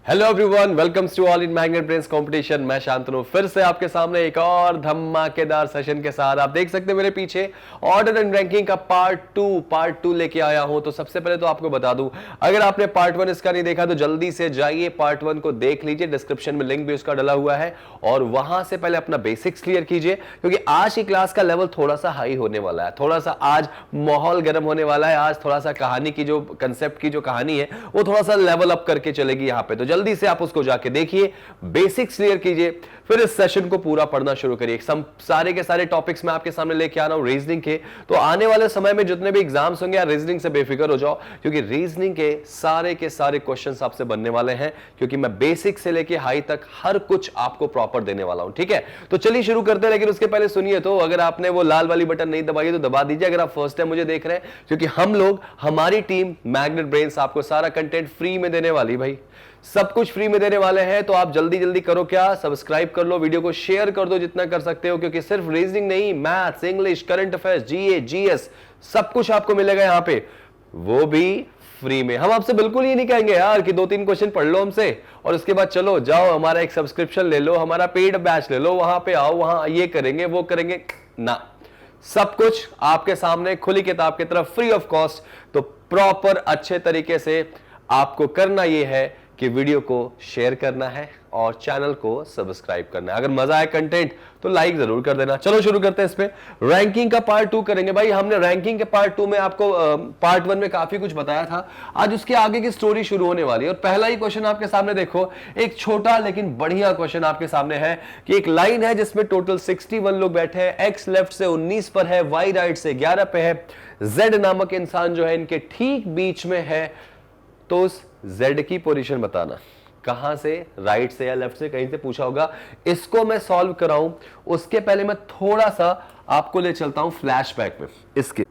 Hello everyone, welcome to all in magnet brains competition. मैं शांतनु फिर से आपके सामने एक और धमाकेदार सेशन के साथ। आप देख सकते हैं मेरे पीछे ऑर्डर एंड रैंकिंग का पार्ट टू लेके आया हूं। तो सबसे पहले तो आपको बता दूं, अगर आपने पार्ट 1 इसका नहीं देखा तो जल्दी से जाइए पार्ट 1 को देख लीजिए। डिस्क्रिप्शन में लिंक भी उसका डला हुआ है और वहां से पहले अपना बेसिक्स क्लियर कीजिए, क्योंकि आज की क्लास का लेवल थोड़ा सा हाई होने वाला है। थोड़ा सा आज माहौल गर्म होने वाला है। आज थोड़ा सा कहानी की जो कंसेप्ट की जो कहानी है वो थोड़ा सा लेवल अप करके चलेगी यहां पे। तो जल्दी से आप उसको जाके देखिए, बेसिक्स क्लियर कीजिए, फिर इस सेशन को पूरा पढ़ना शुरू करिए। सारे के सारे टॉपिक्स मैं आपके सामने लेके आ रहा हूं रीजनिंग के। तो आने वाले समय में जितने भी एग्जाम्स होंगे, रीजनिंग से बेफिक्र हो जाओ, क्योंकि रीजनिंग के सारे क्वेश्चंस आपसे बनने वाले हैं, क्योंकि मैं बेसिक से लेके हाई तक हर कुछ आपको प्रॉपर देने वाला हूं। ठीक है, तो चलिए शुरू करते हैं। लेकिन उसके पहले सुनिए, तो अगर आपने वो लाल वाली बटन नहीं दबाई है तो दबा दीजिए अगर आप फर्स्ट टाइम मुझे देख रहे हैं, क्योंकि हमारी टीम मैग्नेट ब्रेन्स आपको सारा कंटेंट फ्री में देने वाली। भाई सब कुछ फ्री में देने वाले हैं, तो आप जल्दी जल्दी करो, क्या सब्सक्राइब कर लो, वीडियो को शेयर कर दो जितना कर सकते हो, क्योंकि सिर्फ रीजनिंग नहीं, मैथ्स, इंग्लिश, करंट अफेयर्स, जीए, जीएस सब कुछ आपको मिलेगा यहां पे, वो भी फ्री में। हम आपसे बिल्कुल ये नहीं कहेंगे यार कि 2-3 क्वेश्चन पढ़ लो हमसे और उसके बाद चलो जाओ हमारा एक सब्सक्रिप्शन ले लो, हमारा पेड बैच ले लो, वहां पे आओ, वहां ये करेंगे वो करेंगे ना। सब कुछ आपके सामने खुली किताब की तरफ फ्री ऑफ कॉस्ट। तो प्रॉपर अच्छे तरीके से आपको करना यह है कि वीडियो को शेयर करना है और चैनल को सब्सक्राइब करना है। अगर मजा आए कंटेंट तो लाइक जरूर कर देना। चलो शुरू करते हैं। इस पे रैंकिंग का पार्ट 2 करेंगे। भाई हमने रैंकिंग के पार्ट 2 में आपको पार्ट 1 में काफी कुछ बताया था। आज उसके आगे की स्टोरी शुरू होने वाली है और पहला ही क्वेश्चन आपके सामने देखो, एक छोटा लेकिन बढ़िया क्वेश्चन आपके सामने है कि एक लाइन है जिसमें टोटल 61 लोग बैठे हैं। एक्स लेफ्ट से 19 पर है, वाई राइट से 11 पे है, जेड नामक इंसान जो है इनके ठीक बीच में है। तो उस Z की पोजीशन बताना, कहां से, राइट से या लेफ्ट से, कहीं से पूछा होगा। इसको मैं सॉल्व कराऊं उसके पहले मैं थोड़ा सा आपको ले चलता हूं फ्लैशबैक में। इसके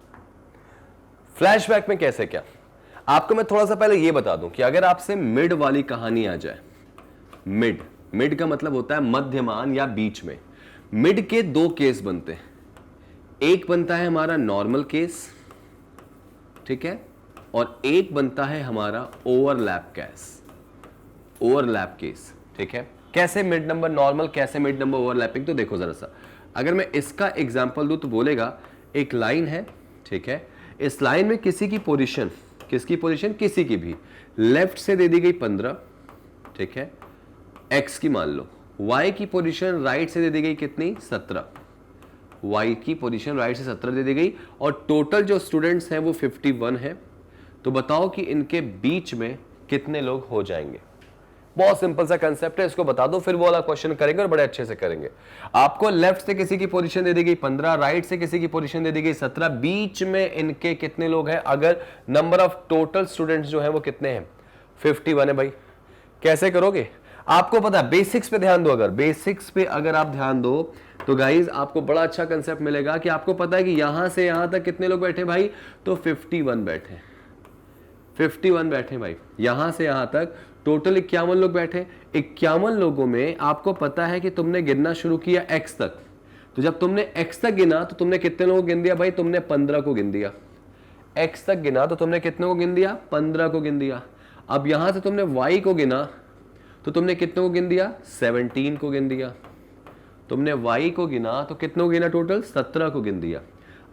फ्लैशबैक में कैसे क्या, आपको मैं थोड़ा सा पहले यह बता दूं कि अगर आपसे मिड वाली कहानी आ जाए, मिड का मतलब होता है मध्यमान या बीच में। मिड के 2 केस बनते हैं। एक बनता है हमारा नॉर्मल केस, ठीक है, और एक बनता है हमारा ओवरलैप केस। ठीक है, कैसे मिड नंबर नॉर्मल, कैसे मिड नंबर ओवरलैपिंग, तो देखो जरा सा। अगर मैं इसका एग्जांपल दूं तो बोलेगा एक लाइन है, ठीक है, इस लाइन में किसी की पोजीशन, किसकी पोजीशन, किसी की भी, लेफ्ट से दे दी गई 15, ठीक है, एक्स की मान लो। वाई की पोजीशन राइट से दे दी गई कितनी, 17। वाई की पोजीशन राइट से 17 दे दी गई और टोटल जो स्टूडेंट्स हैं वो 51 है। तो बताओ कि इनके बीच में कितने लोग हो जाएंगे। बहुत सिंपल सा कंसेप्ट है, इसको बता दो, फिर वो वाला क्वेश्चन करेंगे और बड़े अच्छे से करेंगे। आपको लेफ्ट से किसी की पोजीशन दे दी गई 15, राइट से किसी की पोजीशन दे दी गई 17, बीच में इनके कितने लोग हैं। अगर नंबर ऑफ टोटल स्टूडेंट्स जो है वो कितने हैं, 51 है। भाई कैसे करोगे, आपको पता है, बेसिक्स पे ध्यान दो। अगर बेसिक्स पे अगर आप ध्यान दो तो गाइज आपको बड़ा अच्छा कंसेप्ट मिलेगा कि आपको पता है कि यहां से यहां तक कितने लोग बैठे भाई, तो 51 बैठे, 51 बैठे भाई। यहां से यहां तक टोटल 51 लोग बैठे। 51 लोगों में आपको पता है कि तुमने गिनना शुरू किया x तक, तो जब तुमने x तक गिना तो तुमने कितने लोगों को गिन दिया भाई, तुमने 15 को गिन दिया। x तक गिना तो तुमने कितने को गिन दिया, 15 को गिन दिया। अब यहां से तुमने y को गिना तो तुमने कितने को गिन दिया, 17 को गिन दिया। तुमने y को गिना तो कितने को गिना, टोटल 17 को गिन दिया।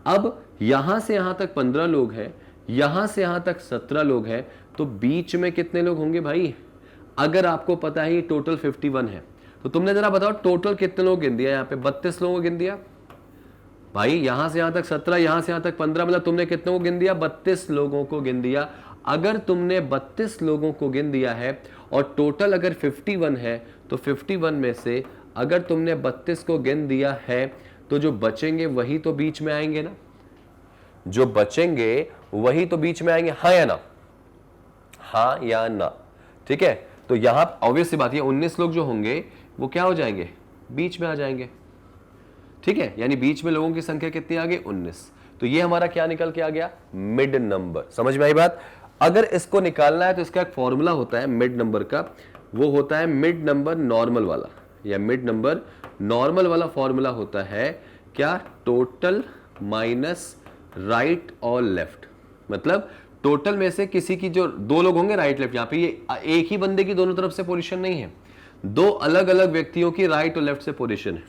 अब यहां से यहां तक 15 लोग हैं, यहां से यहां तक 17 लोग हैं, तो बीच में कितने लोग होंगे भाई। अगर आपको पता है ये टोटल 51 है तो तुमने जरा बताओ टोटल कितने लोग गिन दिया, यहां पे 32 लोगों को गिन दिया भाई। यहां से यहां तक 17, यहां से यहां तक 15, मतलब तुमने कितने को गिन दिया, 32 लोगों को गिन दिया। अगर तुमने 32 लोगों को गिन दिया है और टोटल अगर 51 है, तो 51 में से अगर तुमने 32 को गिन दिया है तो जो बचेंगे वही तो बीच में आएंगे ना, जो बचेंगे वही तो बीच में आएंगे, हाँ या ना, हाँ या ना। ठीक है, तो यहां ऑब्वियस सी बात है 19 लोग जो होंगे वो क्या हो जाएंगे, बीच में आ जाएंगे। ठीक है, यानी बीच में लोगों की संख्या कितनी आ गई, 19। तो ये हमारा क्या निकल के आ गया, मिड नंबर। समझ में आई बात। अगर इसको निकालना है तो इसका एक फॉर्मूला होता है मिड नंबर का, वो होता है मिड नंबर नॉर्मल वाला, या मिड नंबर नॉर्मल वाला फॉर्मूला होता है क्या, टोटल माइनस राइट और लेफ्ट। मतलब टोटल में से किसी की जो दो लोग होंगे राइट लेफ्ट, यहाँ पे ये एक ही बंदे की दोनों तरफ से पोजीशन नहीं है, दो अलग अलग व्यक्तियों की राइट और लेफ्ट से पोजीशन है।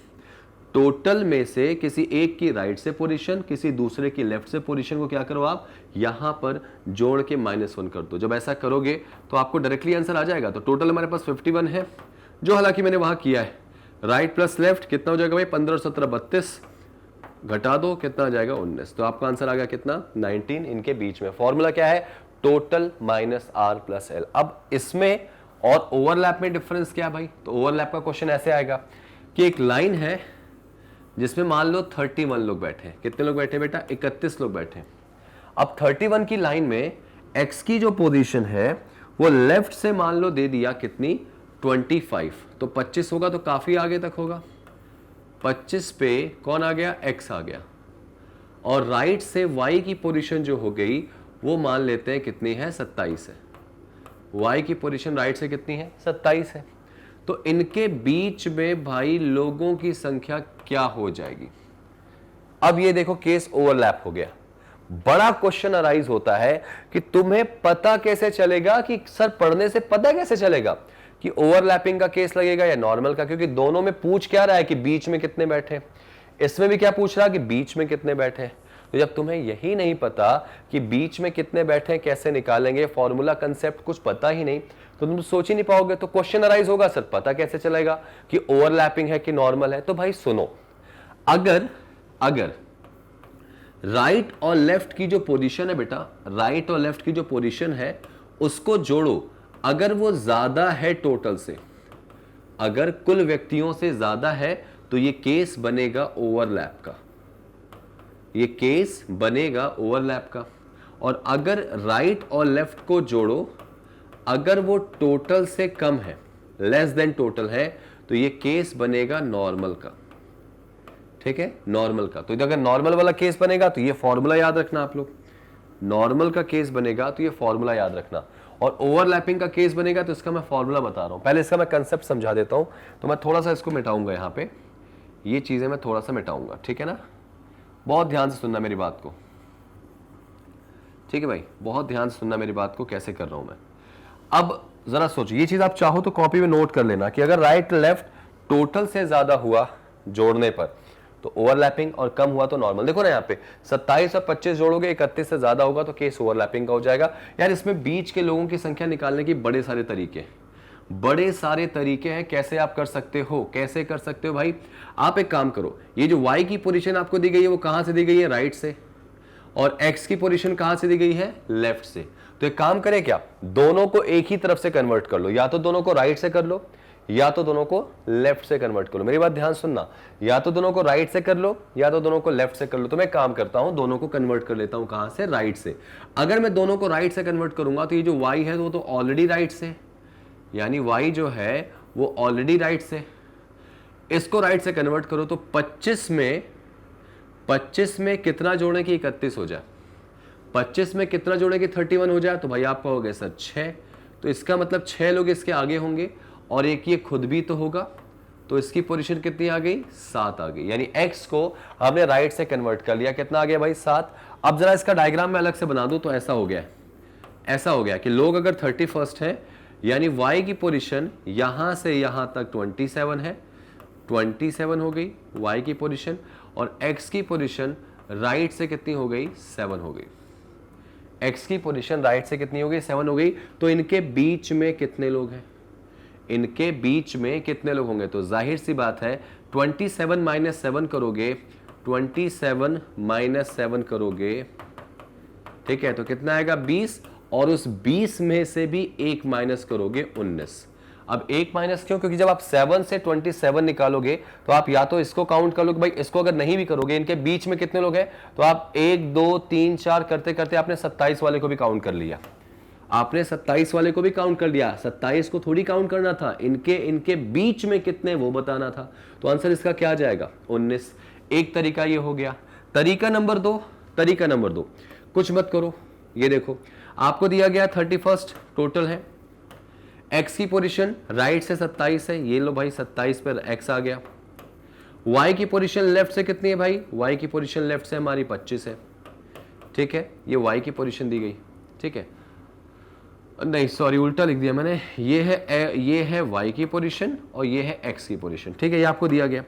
टोटल में से किसी एक की राइट से पोजीशन, किसी दूसरे की लेफ्ट से पोजीशन को क्या करो आप यहां पर जोड़ के -1 कर दो। जब ऐसा करोगे तो आपको डायरेक्टली आंसर आ जाएगा। तो टोटल हमारे पास 51 है, जो हालांकि मैंने वहां किया है। राइट प्लस लेफ्ट कितना हो जाएगा भाई 15 और 17 32, घटा दो कितना आ जाएगा 19। तो आपका आंसर आ गया कितना 19। इनके बीच में फॉर्मूला क्या है total minus R plus L. अब इसमें और ओवरलैप में डिफरेंस क्या है भाई, तो ओवरलैप का क्वेश्चन ऐसे आएगा कि एक लाइन है जिसमें मान लो 31 लोग बैठे हैं। कितने लोग बैठे बेटा 31 लोग बैठे हैं। अब 31 की लाइन में x की जो पोजीशन है वो लेफ्ट से मान लो दे दिया कितनी 25, तो 25 होगा तो काफी आगे तक होगा। 25 पे कौन आ गया x आ गया, और राइट से y की पोजीशन जो हो गई वो मान लेते हैं कितनी है 27 है। y की पोजीशन राइट से कितनी है 27 है। तो इनके बीच में भाई लोगों की संख्या क्या हो जाएगी। अब ये देखो केस ओवरलैप हो गया। बड़ा क्वेश्चन अराइज होता है कि तुम्हें पता कैसे चलेगा कि सर पढ़ने से पता कैसे चलेगा कि ओवरलैपिंग का केस लगेगा या नॉर्मल का, क्योंकि दोनों में पूछ क्या रहा है कि बीच में कितने बैठे, इसमें भी क्या पूछ रहा है कि बीच में कितने बैठे। तो जब तुम्हें यही नहीं पता कि बीच में कितने बैठे कैसे निकालेंगे, फॉर्मूला कंसेप्ट कुछ पता ही नहीं, तो तुम सोच ही नहीं पाओगे। तो क्वेश्चन अराइज होगा सर पता कैसे चलेगा कि ओवरलैपिंग है कि नॉर्मल है। तो भाई सुनो, अगर राइट और लेफ्ट की जो पोजीशन है बेटा, राइट और लेफ्ट की जो पोजीशन है उसको जोड़ो, अगर वो ज्यादा है टोटल से, अगर कुल व्यक्तियों से ज्यादा है तो ये केस बनेगा ओवरलैप का, ये केस बनेगा ओवरलैप का। और अगर राइट और लेफ्ट को जोड़ो, अगर वो टोटल से कम है, लेस देन टोटल है, तो ये केस बनेगा नॉर्मल का। ठीक है, नॉर्मल का। तो अगर नॉर्मल वाला केस बनेगा तो ये फॉर्मूला याद रखना आप लोग, नॉर्मल का केस बनेगा तो ये फॉर्मूला याद रखना, और ओवरलैपिंग का केस बनेगा तो इसका मैं फॉर्मूला बता रहा हूं। पहले इसका मैं कंसेप्ट समझा देता हूं। तो मैं थोड़ा सा इसको मिटाऊंगा, यहां पे ये चीजें मैं थोड़ा सा मिटाऊंगा, ठीक है ना। बहुत ध्यान से सुनना मेरी बात को, ठीक है भाई, बहुत ध्यान से सुनना मेरी बात को, कैसे कर रहा हूं मैं। अब जरा सोचो, ये चीज आप चाहो तो कॉपी में नोट कर लेना कि अगर राइट लेफ्ट टोटल से ज्यादा हुआ जोड़ने पर तो ओवरलैपिंग, और कम हुआ तो नॉर्मल। देखो ना यहाँ पे 27 और 25 जोड़ोगे 31 से ज्यादा होगा तो केस ओवरलैपिंग का हो जाएगा। यार इसमें बीच के लोगों की संख्या निकालने की बड़े सारे तरीके हैं। कैसे आप कर सकते हो, कैसे कर सकते हो भाई, आप एक काम करो, ये जो y की पोजीशन आपको दी गई है वो कहां से दी गई है राइट से, और x की पोजीशन कहां से दी गई है लेफ्ट से। तो एक काम करें क्या, दोनों को एक ही तरफ से कन्वर्ट कर लो, या तो दोनों को राइट से कर लो या तो दोनों को लेफ्ट से कन्वर्ट कर लो। मेरी बात ध्यान सुनना, या तो दोनों को राइट से कर लो या तो दोनों को लेफ्ट से कर लो। तो मैं काम करता हूं, दोनों को कन्वर्ट कर लेता हूं, कहां से राइट से। अगर मैं दोनों को राइट से कन्वर्ट करूंगा तो ये जो y है वो तो ऑलरेडी राइट से, यानी y जो है वो ऑलरेडी राइट से। इसको राइट से कन्वर्ट करो तो 25 में कितना जोड़े कि 31 हो जाए, 25 में कितना जोड़े कि 31 हो जाए, तो भाई आप कहोगे सर 6, तो इसका मतलब 6 लोग इसके आगे होंगे और एक ये खुद भी तो होगा, तो इसकी पोजीशन कितनी आ गई 7 आ गई। यानी x को हमने राइट से कन्वर्ट कर लिया, कितना आ गया भाई 7। अब जरा इसका डायग्राम मैं अलग से बना दूं तो ऐसा हो गया कि लोग अगर 31 हैं, यानी y की पोजीशन यहां से यहां तक 27 है, 27 हो गई y की पोजीशन, और x की पोजीशन राइट से कितनी हो गई 7 हो गई। x की पोजीशन राइट से कितनी हो गई 7 हो गई। तो इनके बीच में कितने लोग हैं, इनके बीच में कितने लोग होंगे, तो जाहिर सी बात है 27 माइनस 7 करोगे, 27 माइनस 7 करोगे, ठीक है, तो कितना आएगा 20, और उस 20 में से भी एक माइनस करोगे 19। अब एक माइनस क्यों, क्योंकि जब आप 7 से 27 निकालोगे तो आप या तो इसको काउंट कर लोगे, भाई इसको अगर नहीं भी करोगे, इनके बीच में कितने लोग हैं, तो आप 1 2 3 4 करते करते आपने 27 वाले को भी काउंट कर लिया, आपने 27 वाले को भी काउंट कर लिया। 27 को थोड़ी काउंट करना था, इनके बीच में कितने वो बताना था। तो आंसर इसका क्या आ जाएगा 19। एक तरीका ये हो गया। तरीका नंबर दो, कुछ मत करो, ये देखो आपको दिया गया 31 टोटल है, x की पोजीशन राइट से 27 है, ये लो भाई 27 पर x आ गया। y की पोजीशन लेफ्ट से कितनी है भाई, y की पोजीशन लेफ्ट से हमारी 25 है, ठीक है, ये y की पोजीशन दी गई। ठीक है, नहीं सॉरी उल्टा लिख दिया मैंने, ये है y की पोजीशन और ये है x की पोजीशन, ठीक है, ये आपको दिया गया।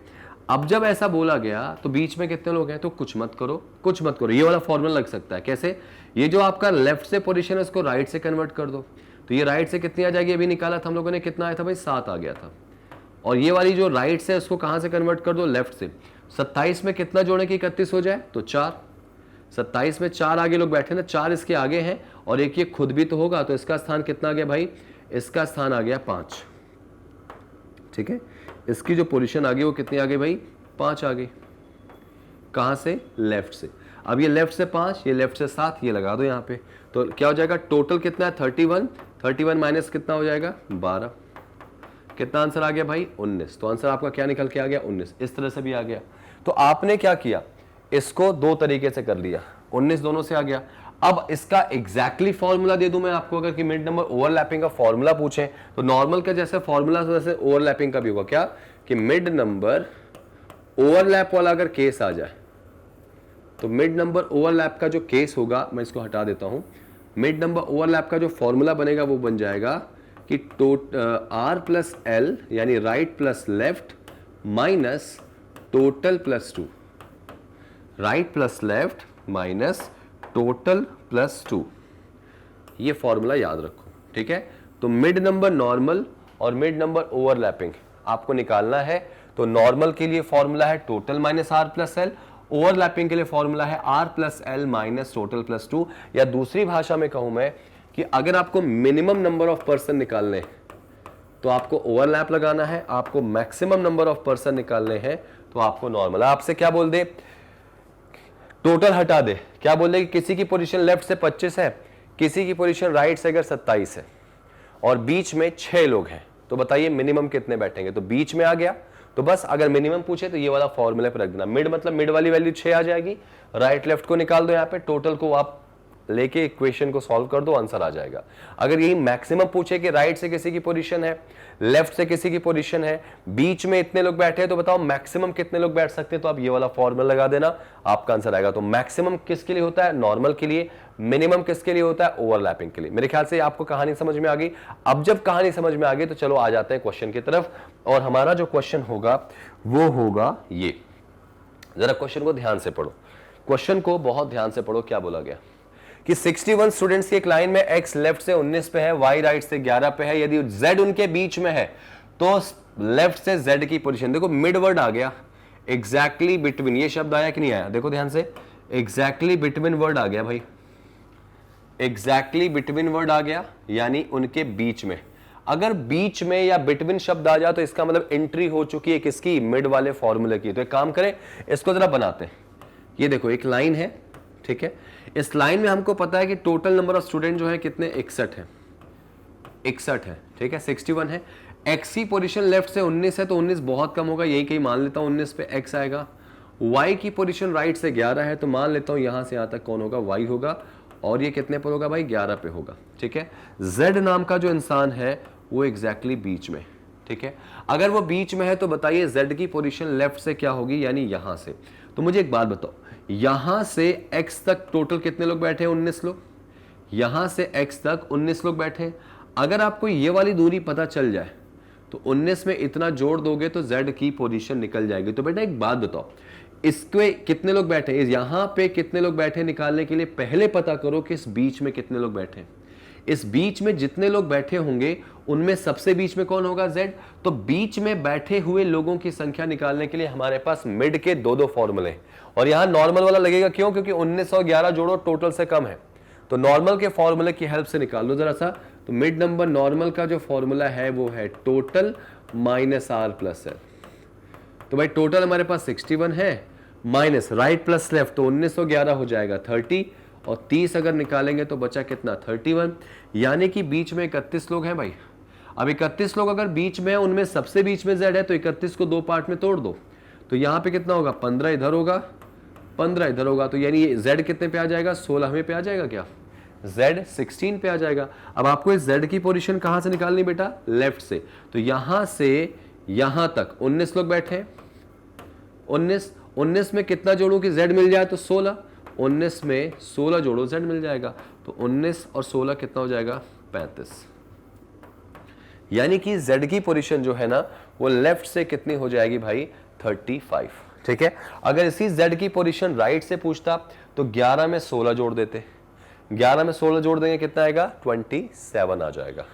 अब जब ऐसा बोला गया तो बीच में कितने लोग हैं, तो कुछ मत करो, ये वाला फॉर्मूला लग सकता है। कैसे, ये जो आपका लेफ्ट से पोजीशन है उसको राइट से कन्वर्ट कर दो, तो ये राइट से कितनी आ जाएगी, अभी निकाला था हम लोगों ने, कितना आया था भाई 7 आ गया था। और ये वाली जो राइट से उसको कहां से कन्वर्ट कर दो, लेफ्ट से। 27 में कितना जोड़े कि 31 हो जाए, तो 4। 27 में 4 आगे लोग बैठे ना, 4 इसके आगे हैं और एक ये खुद भी तो होगा, तो इसका स्थान कितना आ गया भाई, इसका स्थान आ गया 5, ठीक है। इसकी जो पोजीशन आ गई वो कितनी आ गई भाई, 5 आ गई। कहां से, लेफ्ट से। अब ये लेफ्ट से 5, ये लेफ्ट से 7, ये लगा दो यहाँ पे, तो क्या हो जाएगा, टोटल कितना है 31 माइनस कितना हो जाएगा 12, कितना आंसर आ गया भाई 19। तो आंसर आपका क्या निकल के आ गया 19। इस तरह से भी आ गया। तो आपने क्या किया, इसको दो तरीके से कर लिया, 19 दोनों से आ गया। अब इसका एग्जैक्टली फॉर्मूला दे दूं मैं आपको, अगर कि मिड नंबर ओवरलैपिंग का फॉर्मूला पूछें तो नॉर्मल का जैसे फॉर्मूला वैसे ओवरलैपिंग का भी होगा, क्या कि मिड नंबर ओवरलैप वाला अगर केस आ जाए, तो मिड नंबर ओवरलैप का जो केस होगा, मैं इसको हटा देता हूं, मिड नंबर ओवरलैप का जो फॉर्मूला बनेगा वो बन जाएगा कि आर प्लस एल यानी right plus left minus total plus 2, right plus left minus total plus 2, ये फॉर्मूला याद रखो, ठीक है। तो मिड नंबर नॉर्मल और मिड नंबर ओवरलैपिंग आपको निकालना है, तो नॉर्मल के लिए फॉर्मूला है total minus R plus L, overlapping के लिए फॉर्मूला है R plus L minus total plus 2। या दूसरी भाषा में कहूं मैं कि अगर आपको मिनिमम नंबर ऑफ पर्सन निकालने तो आपको ओवरलैप लगाना है, आपको मैक्सिमम नंबर ऑफ पर्सन निकालने हैं तो आपको नॉर्मल। आपसे क्या बोल दे, टोटल हटा दे, क्या बोल दे कि किसी की पोजीशन लेफ्ट से 25 है, किसी की पोजीशन राइट से अगर 27 है और बीच में 6 लोग हैं, तो बताइए मिनिमम कितने बैठेंगे। तो बीच में आ गया, तो बस अगर मिनिमम पूछे तो ये वाला फॉर्मूले पर रख देना। मिड मतलब मिड वाली वैल्यू 6 आ जाएगी, राइट लेफ्ट को निकाल दो, यहाँ पे टोटल को आप लेके इक्वेशन को सॉल्व कर दो, आंसर आ जाएगा। अगर यही मैक्सिमम पूछे कि राइट से किसी की पोजीशन है, लेफ्ट से किसी की पोजीशन है, बीच में इतने लोग बैठे हैं, तो बताओ मैक्सिमम कितने लोग बैठ सकते हैं, तो आप ये वाला फॉर्मूला लगा देना, आपका आंसर आएगा। तो मैक्सिमम किसके लिए होता है, नॉर्मल के लिए, मिनिमम किसके लिए होता है, ओवरलैपिंग के लिए। मेरे ख्याल से आपको कहानी समझ में आ गई। अब जब कहानी समझ में आ गई तो चलो आ जाते हैं क्वेश्चन की तरफ, और हमारा जो क्वेश्चन होगा वो होगा ये। जरा क्वेश्चन को ध्यान से पढ़ो, क्वेश्चन को बहुत ध्यान से पढ़ो। क्या बोला गया कि 61 स्टूडेंट्स की एक लाइन में x लेफ्ट से 19 पे है, y राइट से 11 पे है, यदि z उनके बीच में है तो लेफ्ट से z की पोजीशन, देखो मिड वर्ड आ गया, एग्जैक्टली बिटवीन, ये शब्द आया कि नहीं आया, देखो ध्यान से, एग्जैक्टली बिटवीन वर्ड आ गया भाई, एग्जैक्टली बिटवीन वर्ड आ गया, यानी उनके बीच में। अगर बीच में या बिटवीन शब्द आ जाए तो इसका मतलब एंट्री हो चुकी है किसकी, मिड वाले फॉर्मूले की। तो एक काम करें, इसको जरा बनाते हैं। ये देखो एक लाइन है, ठीक है, इस लाइन में हमको पता है कि टोटल नंबर ऑफ स्टूडेंट जो है कितने, 61 है, 61 है, ठीक है, 61 है। x की पोजीशन लेफ्ट से 19 है, तो 19 बहुत कम होगा, यही कहीं मान लेता हूं 19 पे x आएगा। y की पोजीशन राइट से 11 है, तो मान लेता हूं यहां से यहां तक कौन होगा, y होगा, और ये कितने पर होगा भाई, 11 पे होगा, ठीक है। z नाम का जो इंसान है वो एग्जैक्टली बीच में, ठीक है। अगर वो बीच में है तो बताइए z की पोजीशन लेफ्ट से क्या होगी, यानी यहां से। तो मुझे एक बात बताओ, यहां से x तक टोटल कितने लोग बैठे हैं, 19 लोग, यहां से x तक 19 लोग बैठे हैं। अगर आपको ये वाली दूरी पता चल जाए तो 19 में इतना जोड़ दोगे तो z की पोजीशन निकल जाएगी। तो बेटा एक बात बताओ, इसके कितने लोग बैठे हैं, यहां पे कितने लोग बैठे निकालने के लिए पहले पता करो कि इस बीच में कितने लोग बैठे हैं। इस बीच में जितने लोग बैठे होंगे उनमें सबसे बीच में कौन होगा, z। तो बीच में बैठे हुए लोगों की संख्या निकालने के लिए हमारे पास मिड के दो फॉर्मूले, और यहां नॉर्मल वाला लगेगा, क्यों, क्योंकि 19 और 11 जोड़ो टोटल से कम है, तो नॉर्मल के फॉर्मूले की हेल्प से निकाल लो जरा सा। तो मिड नंबर नॉर्मल का जो फॉर्मूला है वो है total minus R plus L. तो भाई टोटल हमारे पास 61 है, माइनस राइट प्लस लेफ्ट, तो 19 और 11 हो जाएगा 30, और 30 अगर निकालेंगे तो बचा कितना, 31, यानी कि बीच में 31 लोग हैं भाई। अब 31 लोग अगर बीच में है, उनमें सबसे बीच में z है, तो 31 को दो पार्ट में तोड़ दो, तो यहां पे कितना होगा, 15 इधर होगा, 15 इधर होगा, तो यानी ये z कितने पे आ जाएगा, 16वें पे आ जाएगा, क्या z 16 पे आ जाएगा। अब आपको इस z की पोजीशन कहां से निकालनी बेटा, लेफ्ट से। तो यहां से यहां तक 19 लोग बैठे हैं, 19 में कितना जोड़ू कि z मिल जाए, तो 16, 19 में 16 जोड़ो z मिल जाएगा। तो तो 19 और 16 कितना हो जाएगा 35। यानी कि Z की पोजीशन जो है ना वो लेफ्ट से कितनी हो जाएगी भाई 35। ठीक है, अगर इसी Z की पोजीशन राइट से पूछता तो 11 में 16 जोड़ देते, 11 में 16 जोड़ देंगे कितना आएगा 27 आ जाएगा।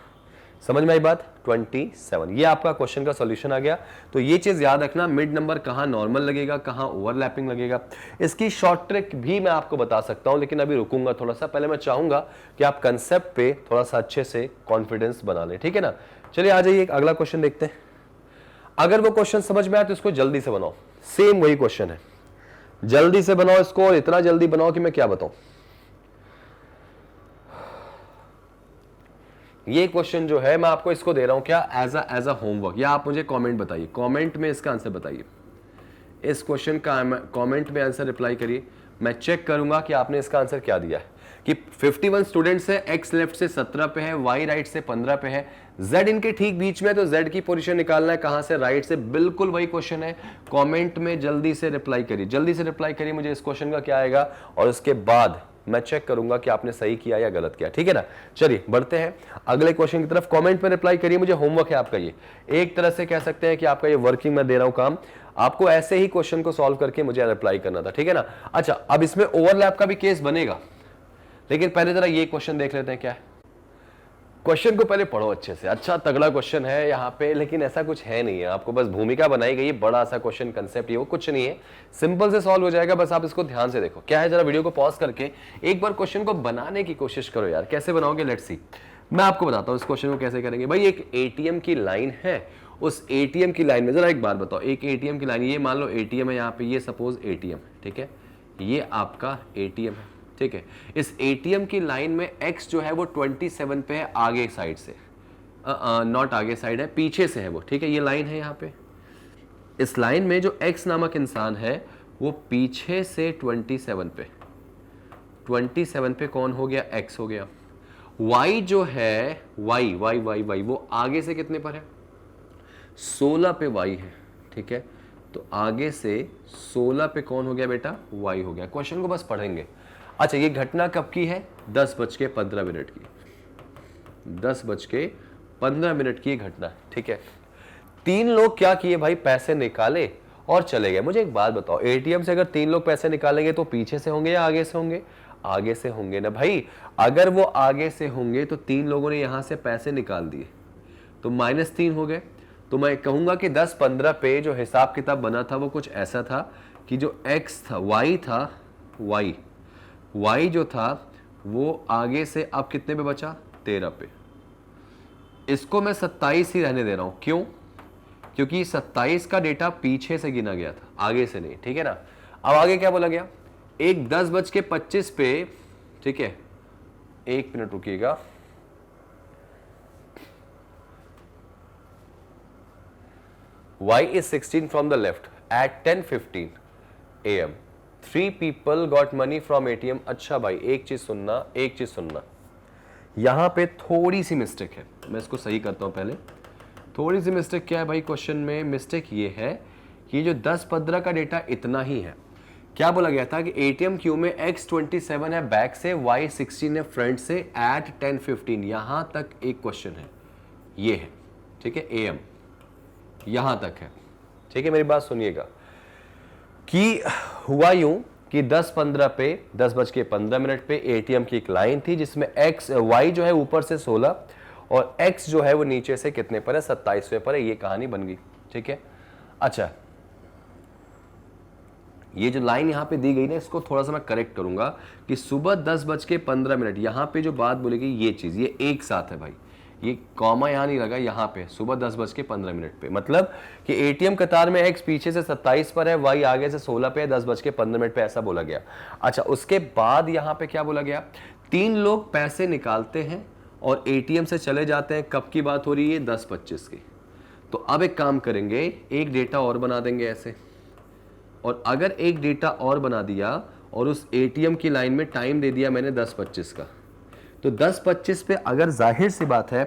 समझ में आई बात, 27। ये आपका क्वेश्चन का सॉल्यूशन आ गया। तो ये चीज याद रखना, मिड नंबर कहां नॉर्मल लगेगा, कहां ओवरलैपिंग लगेगा। इसकी शॉर्ट ट्रिक भी मैं आपको बता सकता हूं, लेकिन अभी रुकूंगा थोड़ा सा। पहले मैं चाहूंगा कि आप कंसेप्ट पे थोड़ा सा अच्छे से कॉन्फिडेंस बना लें, ठीक है ना। चलिए आ जाइए, अगला क्वेश्चन देखते हैं। अगर वो क्वेश्चन समझ में आए तो इसको जल्दी से बनाओ, सेम वही क्वेश्चन है, जल्दी से बनाओ इसको, और इतना जल्दी बनाओ कि मैं क्या बताऊं। ये क्वेश्चन जो है मैं आपको इसको दे रहा हूं क्या एज अ होमवर्क, या आप मुझे कमेंट बताइए, कमेंट में इसका आंसर बताइए। इस क्वेश्चन का कमेंट में आंसर रिप्लाई करिए, मैं चेक करूंगा कि आपने इसका आंसर क्या दिया है। कि 51 स्टूडेंट्स है, एक्स लेफ्ट से 17 पे है, वाई राइट से 15 पे है, जेड इनके ठीक बीच में है, तो जेड की पोजीशन निकालना है कहां से, राइट से। बिल्कुल वही क्वेश्चन है। कमेंट में जल्दी से रिप्लाई करिए, जल्दी से रिप्लाई करिए मुझे इस क्वेश्चन का क्या आएगा, और उसके बाद मैं चेक करूंगा कि आपने सही किया या गलत किया, ठीक है ना। चलिए बढ़ते हैं अगले क्वेश्चन की तरफ। कमेंट में रिप्लाई करिए, मुझे होमवर्क है आपका। ये एक तरह से कह सकते हैं कि आपका ये वर्किंग मैं दे रहा हूं काम, आपको ऐसे ही क्वेश्चन को सॉल्व करके मुझे रिप्लाई करना था, ठीक है ना। अच्छा, अब इसमें ओवरलैप का भी केस बनेगा, लेकिन पहले जरा ये क्वेश्चन देख लेते हैं क्या है। क्वेश्चन को पहले पढ़ो अच्छे से, अच्छा तगड़ा क्वेश्चन है यहाँ पे, लेकिन ऐसा कुछ है नहीं है, आपको बस भूमिका बनाई गई है, बड़ा सा क्वेश्चन कंसेप्ट ये वो कुछ नहीं है, सिंपल से सॉल्व हो जाएगा। बस आप इसको ध्यान से देखो क्या है, जरा वीडियो को पॉज करके एक बार क्वेश्चन को बनाने की कोशिश करो यार। कैसे बनाओगे लेट्स सी, मैं आपको बताता हूँ इस क्वेश्चन को कैसे करेंगे। भाई एक एटीएम की लाइन है, उस एटीएम की लाइन में जरा एक बात बताओ, एक एटीएम की लाइन, ये मान लो एटीएम है यहाँ पे, ये सपोज एटीएम, ठीक है, ये आपका एटीएम है, ठीक है। इस एटीएम की लाइन में x जो है वो 27 पे है, आगे साइड से, नॉट आगे साइड है, पीछे से है वो, ठीक है। ये लाइन है यहाँ पे, इस लाइन में जो x नामक इंसान है वो पीछे से 27 पे, 27 पे कौन हो गया, x हो गया। y जो है y वो आगे से कितने पर है, 16 पे y है, ठीक है। तो आगे से 16 पे कौन हो गया बेटा, y हो गया। क्वेश्चन को बस पढ़ेंगे। अच्छा, ये घटना कब की है, 10:15 की, 10:15 की घटना, ठीक है। तीन लोग क्या किए भाई, पैसे निकाले और चले गए। मुझे एक बात बताओ, एटीएम से अगर तीन लोग पैसे निकालेंगे तो पीछे से होंगे या आगे से होंगे, आगे से होंगे ना भाई। अगर वो आगे से होंगे तो तीन लोगों ने यहां से पैसे निकाल दिए तो -3 हो गए। तो मैं कहूंगा कि 10:15 पे जो हिसाब किताब बना था वो कुछ ऐसा था कि जो x था, y था, y जो था वो आगे से अब कितने पे बचा, 13 पे। इसको मैं 27 ही रहने दे रहा हूं, क्यों, क्योंकि 27 का डेटा पीछे से गिना गया था, आगे से नहीं, ठीक है ना। अब आगे क्या बोला गया, एक 10:25 पे, ठीक है, एक minute रुकिएगा, y is 16 from the left at 10:15 AM 3 people got money from ATM। अच्छा भाई एक चीज सुनना, यहां पे थोड़ी सी मिस्टेक है, मैं इसको सही करता हूं पहले। थोड़ी सी मिस्टेक क्या है भाई, क्वेश्चन में मिस्टेक ये है कि जो 10:15 का डेटा इतना ही है। क्या बोला गया था कि एटीएम क्यू में x 27 है बैक से, y 16 है फ्रंट से, एट 10:15, यहां तक एक क्वेश्चन है, ये है, ठीक है, AM यहां तक है, ठीक है। मेरी बात सुनिएगा कि हुआ यूं कि 10:15 पे, 10:15 पे एटीएम की एक लाइन थी जिसमें y जो है ऊपर से 16 और x जो है वो नीचे से कितने पर है, 27वें पर है। ये कहानी बन गई, ठीक है। अच्छा, ये जो लाइन यहां पे दी गई ना, इसको थोड़ा सा मैं करेक्ट करूंगा कि सुबह 10:15 यहां पे जो बात बोलेगी ये चीज, ये एक साथ है भाई, ये कॉमा यहां नहीं लगा, यहां पे सुबह 10:15 पे, मतलब कि एटीएम कतार में x पीछे से 27 पर है, y आगे से 16 पे है, 10:15 पे, ऐसा बोला गया। अच्छा, उसके बाद यहां पे क्या बोला गया, तीन लोग पैसे निकालते हैं और एटीएम से चले जाते हैं। कब की बात हो रही है, 10:25 की। तो अब एक काम करेंगे, एक डेटा और बना देंगे ऐसे, और अगर एक डेटा और बना दिया और उस एटीएम की लाइन में टाइम दे दिया मैंने 10:25 का, तो 10:25 पे अगर जाहिर सी बात है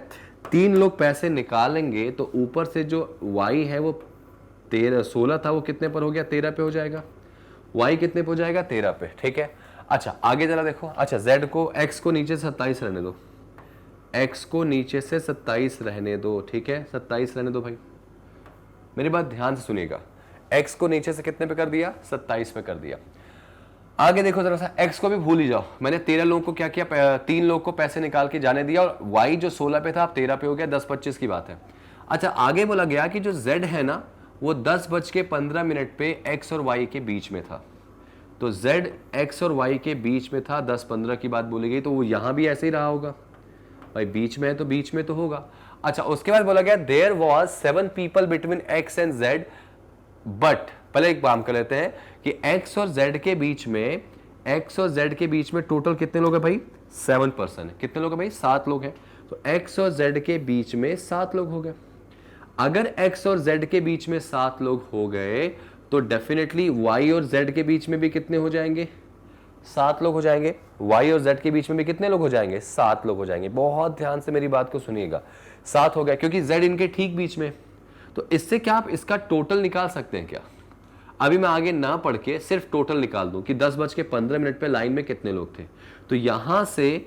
तीन लोग पैसे निकालेंगे तो ऊपर से जो y है वो 16 था, वो कितने पर हो गया, 13 पे हो जाएगा। y कितने पे हो जाएगा, 13 पे, ठीक है। अच्छा आगे जरा देखो, अच्छा z को x को नीचे से 27 रहने दो, x को नीचे से 27 रहने दो, ठीक है 27 रहने दो भाई, मेरी बात ध्यान से सुनिएगा, x को नीचे से कितने पे कर दिया, 27 पे कर दिया। आगे देखो जरा सा, x को भी भूल ही जाओ, मैंने 13 लोगों को क्या किया, 3 लोग को पैसे निकाल के जाने दिया और y जो 16 पे था अब 13 पे हो गया, 10-25 की बात है। अच्छा आगे बोला गया कि जो z है ना वो 10:15 पे x और y के बीच में था, तो z x और y के बीच में था, 10-15 की बात बोली गई, तो वो यहां भी ऐसे ही रहा होगा भाई, बीच में है तो बीच में तो होगा। अच्छा उसके बाद बोला गया there was 7 people between x and z, but पहले एक काम कर लेते हैं कि x और z के बीच में, x और z के बीच में टोटल कितने लोग हैं भाई, 7 पर्सन है, कितने लोग हैं भाई, 7 लोग हैं, तो x और z के बीच में 7 लोग हो गए। अगर x और z के बीच में 7 लोग हो गए तो डेफिनेटली y और z के बीच में भी कितने हो जाएंगे, 7 लोग हो जाएंगे, y और z के बीच में भी कितने लोग हो जाएंगे, 7 लोग हो जाएंगे। बहुत ध्यान से मेरी बात को सुनिएगा, 7 हो गया क्योंकि z इनके ठीक बीच में, तो इससे क्या आप इसका टोटल निकाल सकते हैं क्या, अभी मैं आगे ना पढ़ के सिर्फ टोटल निकाल दूं कि 10:15 पे लाइन में कितने लोग थे, तो यहां से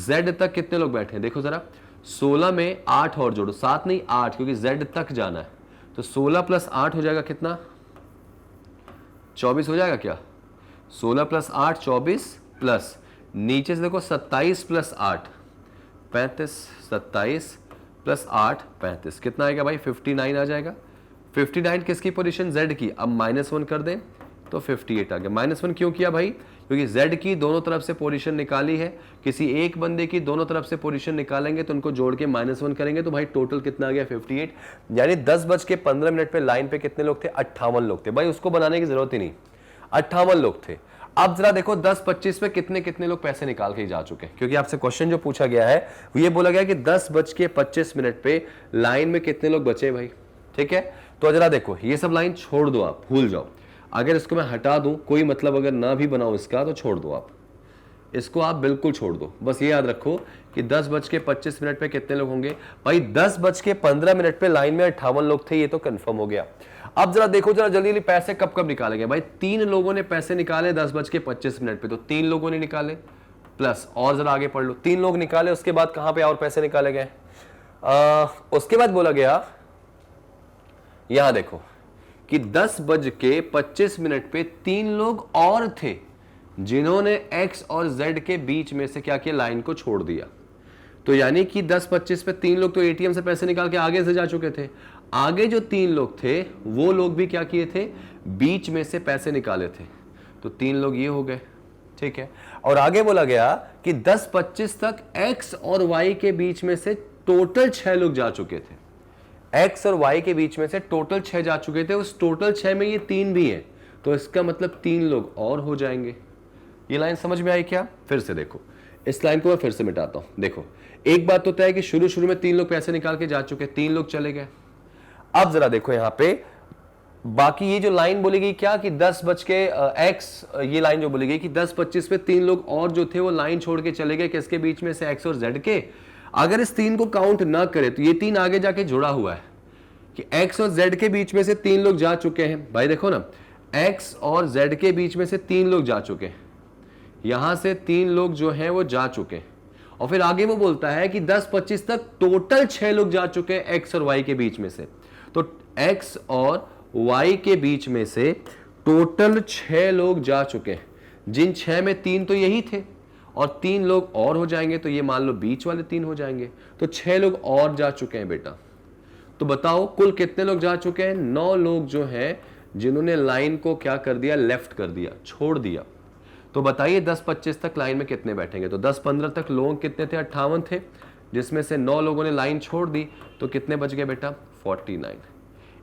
z तक कितने लोग बैठे हैं, देखो जरा 16 में 8 और जोड़ो, 7 नहीं 8 क्योंकि z तक जाना है, तो 16 + 8 हो जाएगा कितना, 24 हो जाएगा क्या, 16 + 8 24 प्लस नीचे से देखो 27 + 8 35, 27 + 8 35, कितना आएगा भाई 59 आ जाएगा। 59 किसकी पोजीशन, z की, अब -1 कर दें तो 58 आ गया। -1 क्यों किया भाई, क्योंकि z की दोनों तरफ से पोजीशन निकाली है, किसी एक बंदे की दोनों तरफ से पोजीशन निकालेंगे तो उनको जोड़ के -1 करेंगे तो भाई टोटल कितना आ गया 58, यानी 10:15 पे लाइन पे कितने लोग थे, 58 लोग थे भाई, उसको बनाने की जरूरत ही नहीं, 58 लोग थे। अब जरा देखो 10:25 पे कितने कितने लोग पैसे निकाल के जा चुके हैं, क्योंकि आपसे क्वेश्चन जो पूछा गया है वो ये बोला गया कि 10:25 पे लाइन में कितने लोग बचे भाई, ठीक है। तो जरा देखो ये सब लाइन छोड़ दो, आप भूल जाओ, अगर इसको मैं हटा दूं कोई मतलब अगर ना भी बनाऊं इसका तो छोड़ दो, आप इसको आप बिल्कुल छोड़ दो, बस ये याद रखो कि 10:25 पे कितने लोग होंगे भाई, 10:15 पे लाइन में 58 लोग थे, ये तो कंफर्म हो गया। अब जरा देखो जरा जल्दी जल्दी पैसे कब कब निकालेंगे भाई, 3 लोगों ने पैसे निकाले 10:25 पे, तो 3 लोगों ने निकाले, प्लस और जरा आगे पढ़ लो, 3 लोग निकाले, उसके बाद कहां पे और पैसे निकाले गए, उसके बाद बोला गया यहां देखो कि 10:25 पे 3 लोग और थे जिन्होंने x और z के बीच में से क्या किया, लाइन को छोड़ दिया, तो यानी कि 10:25 पे 3 लोग तो एटीएम से पैसे निकाल के आगे से जा चुके थे, आगे जो 3 लोग थे वो लोग भी क्या किए थे, बीच में से पैसे निकाले थे, तो 3 लोग ये हो गए, ठीक है। और आगे बोला गया कि 10:25 तक x और y के बीच में से टोटल 6 लोग जा चुके थे, x और y के बीच में से टोटल 6 जा चुके थे, उस टोटल 6 में ये 3 भी है, तो इसका मतलब 3 लोग और हो जाएंगे। ये लाइन समझ में आई क्या, फिर से देखो इस लाइन को मैं फिर से मिटाता हूं, देखो एक बात तो तय है कि शुरू में 3 लोग पैसे निकाल के जा चुके, 3 लोग चले गए। अब जरा देखो यहां पे बाकी ये जो लाइन बोली गई क्या कि 10 बज के एक्स, ये लाइन जो बोली गई कि 10:25 पे 3 लोग और जो थे वो लाइन छोड़ के चले गए, किसके बीच में से, x और z के। अगर इस 3 को काउंट ना करे तो ये 3 आगे जाके जुड़ा हुआ है कि x और z के बीच में से 3 लोग जा चुके हैं, भाई देखो ना x और z के बीच में से 3 लोग जा चुके हैं, यहां से 3 लोग जो हैं वो जा चुके हैं, और फिर आगे वो बोलता है कि 10:25 तक टोटल 6 लोग जा चुके हैं x और y के बीच में से, तो x और y के बीच में से टोटल 6 लोग जा चुके हैं, जिन 6 में 3 तो यही थे और 3 लोग और हो जाएंगे, तो ये मान लो बीच वाले 3 हो जाएंगे, तो 6 लोग और जा चुके हैं बेटा। तो बताओ कुल कितने लोग जा चुके हैं, 9 लोग जो हैं जिन्होंने लाइन को क्या कर दिया, लेफ्ट कर दिया, छोड़ दिया। तो बताइए 10:25 तक लाइन में कितने बैठेंगे, तो 10:15 तक लोग कितने थे, 58 थे, जिसमें से 9 लोगों ने लाइन छोड़ दी, तो कितने बच गए बेटा, 49।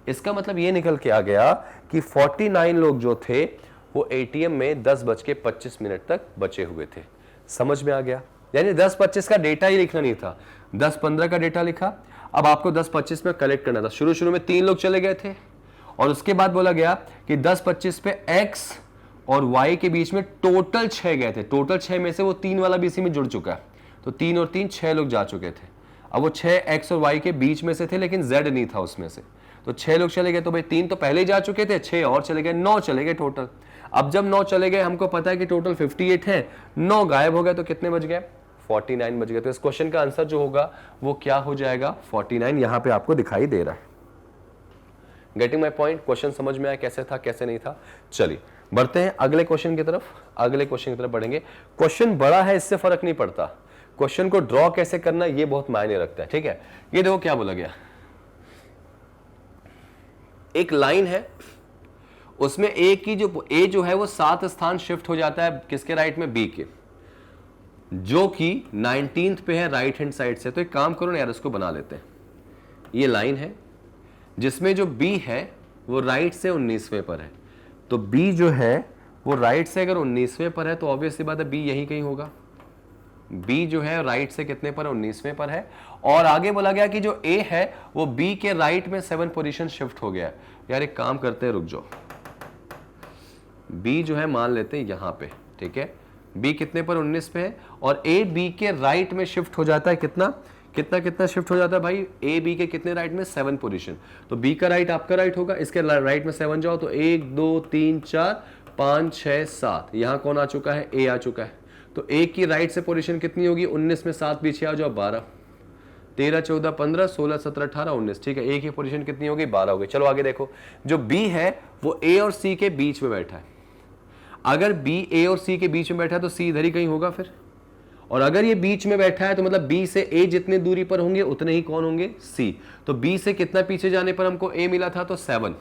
इसका मतलब ये निकल के आ गया कि 49 लोग जो थे वो एटीएम में 10:25 तक बचे हुए थे। समझ में आ गया, यानी 10:25 का डेटा ही लिखना नहीं था, 10:15 का डेटा लिखा। अब आपको 10:25 में कलेक्ट करना था, शुरू में 3 लोग चले गए थे, और उसके बाद बोला गया कि 10:25 पे x और y के बीच में टोटल 6 गए थे, टोटल 6 में से वो 3 वाला भी इसी में जुड़ चुका है, तो 3 और 3 6 लोग जा चुके थे। अब वो 6 x और y के बीच में से थे, लेकिन z नहीं था उसमें से, तो 6 लोग चले गए, तो भाई 3 तो पहले ही जा चुके थे, 6 और चले गए, 9 चले गए टोटल। अब जब 9 चले गए, हमको पता है कि टोटल 58 है, 9 गायब हो गए तो कितने बच गए? 49 बच गए। तो इस क्वेश्चन का आंसर जो होगा वो क्या हो जाएगा? 49 यहां पे आपको दिखाई दे रहा है। Getting my point? क्वेश्चन समझ में आया कैसे था कैसे नहीं था? चलिए बढ़ते हैं अगले क्वेश्चन की तरफ। अगले क्वेश्चन की तरफ बढ़ेंगे। क्वेश्चन बड़ा है इससे फर्क नहीं पड़ता, क्वेश्चन को ड्रॉ कैसे करना ये बहुत मायने रखता है। ठीक है, ये देखो क्या बोला गया, एक लाइन है, उसमें ए की जो है वो 7 स्थान शिफ्ट हो जाता है किसके राइट में? बी के, जो कि 19th पे है राइट हैंड साइड से। तो एक काम करो ना यार, इसको बना लेते हैं। ये लाइन है जिसमें जो बी है वो राइट से 19वें पर है, तो बी जो है वो राइट से अगर 19वें पर है तो ऑब्वियस सी बात है बी यहीं कहीं होगा। बी जो है राइट से कितने पर? 19वें पर है। और आगे बोला गया कि जो ए है वो बी के राइट में 7 पोजीशन शिफ्ट हो गया है। यार एक काम करते हैं, रुक जाओ, बी जो है मान लेते हैं यहां पे, ठीक है, बी कितने पर? 19 पे है, और ए बी के राइट में शिफ्ट हो जाता है कितना कितना कितना शिफ्ट हो जाता है भाई? ए बी के कितने राइट में? 7 पोजीशन। तो बी का राइट आपका राइट होगा, इसके राइट में 7 जाओ तो 1 2 3 4 5 6 7, यहां कौन आ चुका है? ए आ चुका है। तो ए की राइट से पोजीशन कितनी होगी? 19 में 7 पीछे आ जाओ 12, 13 14 15 16 17 18 19, ठीक है, ए की पोजीशन कितनी होगी? 12 हो गई। चलो आगे देखो, जो बी है वो ए और सी के बीच में बैठा है। अगर बी ए और सी के बीच में बैठा है तो सी इधर ही कहीं होगा फिर, और अगर ये बीच में बैठा है तो मतलब बी से ए जितने दूरी पर होंगे उतने ही कौन होंगे? सी। तो बी से कितना पीछे जाने पर हमको ए मिला था? तो 7,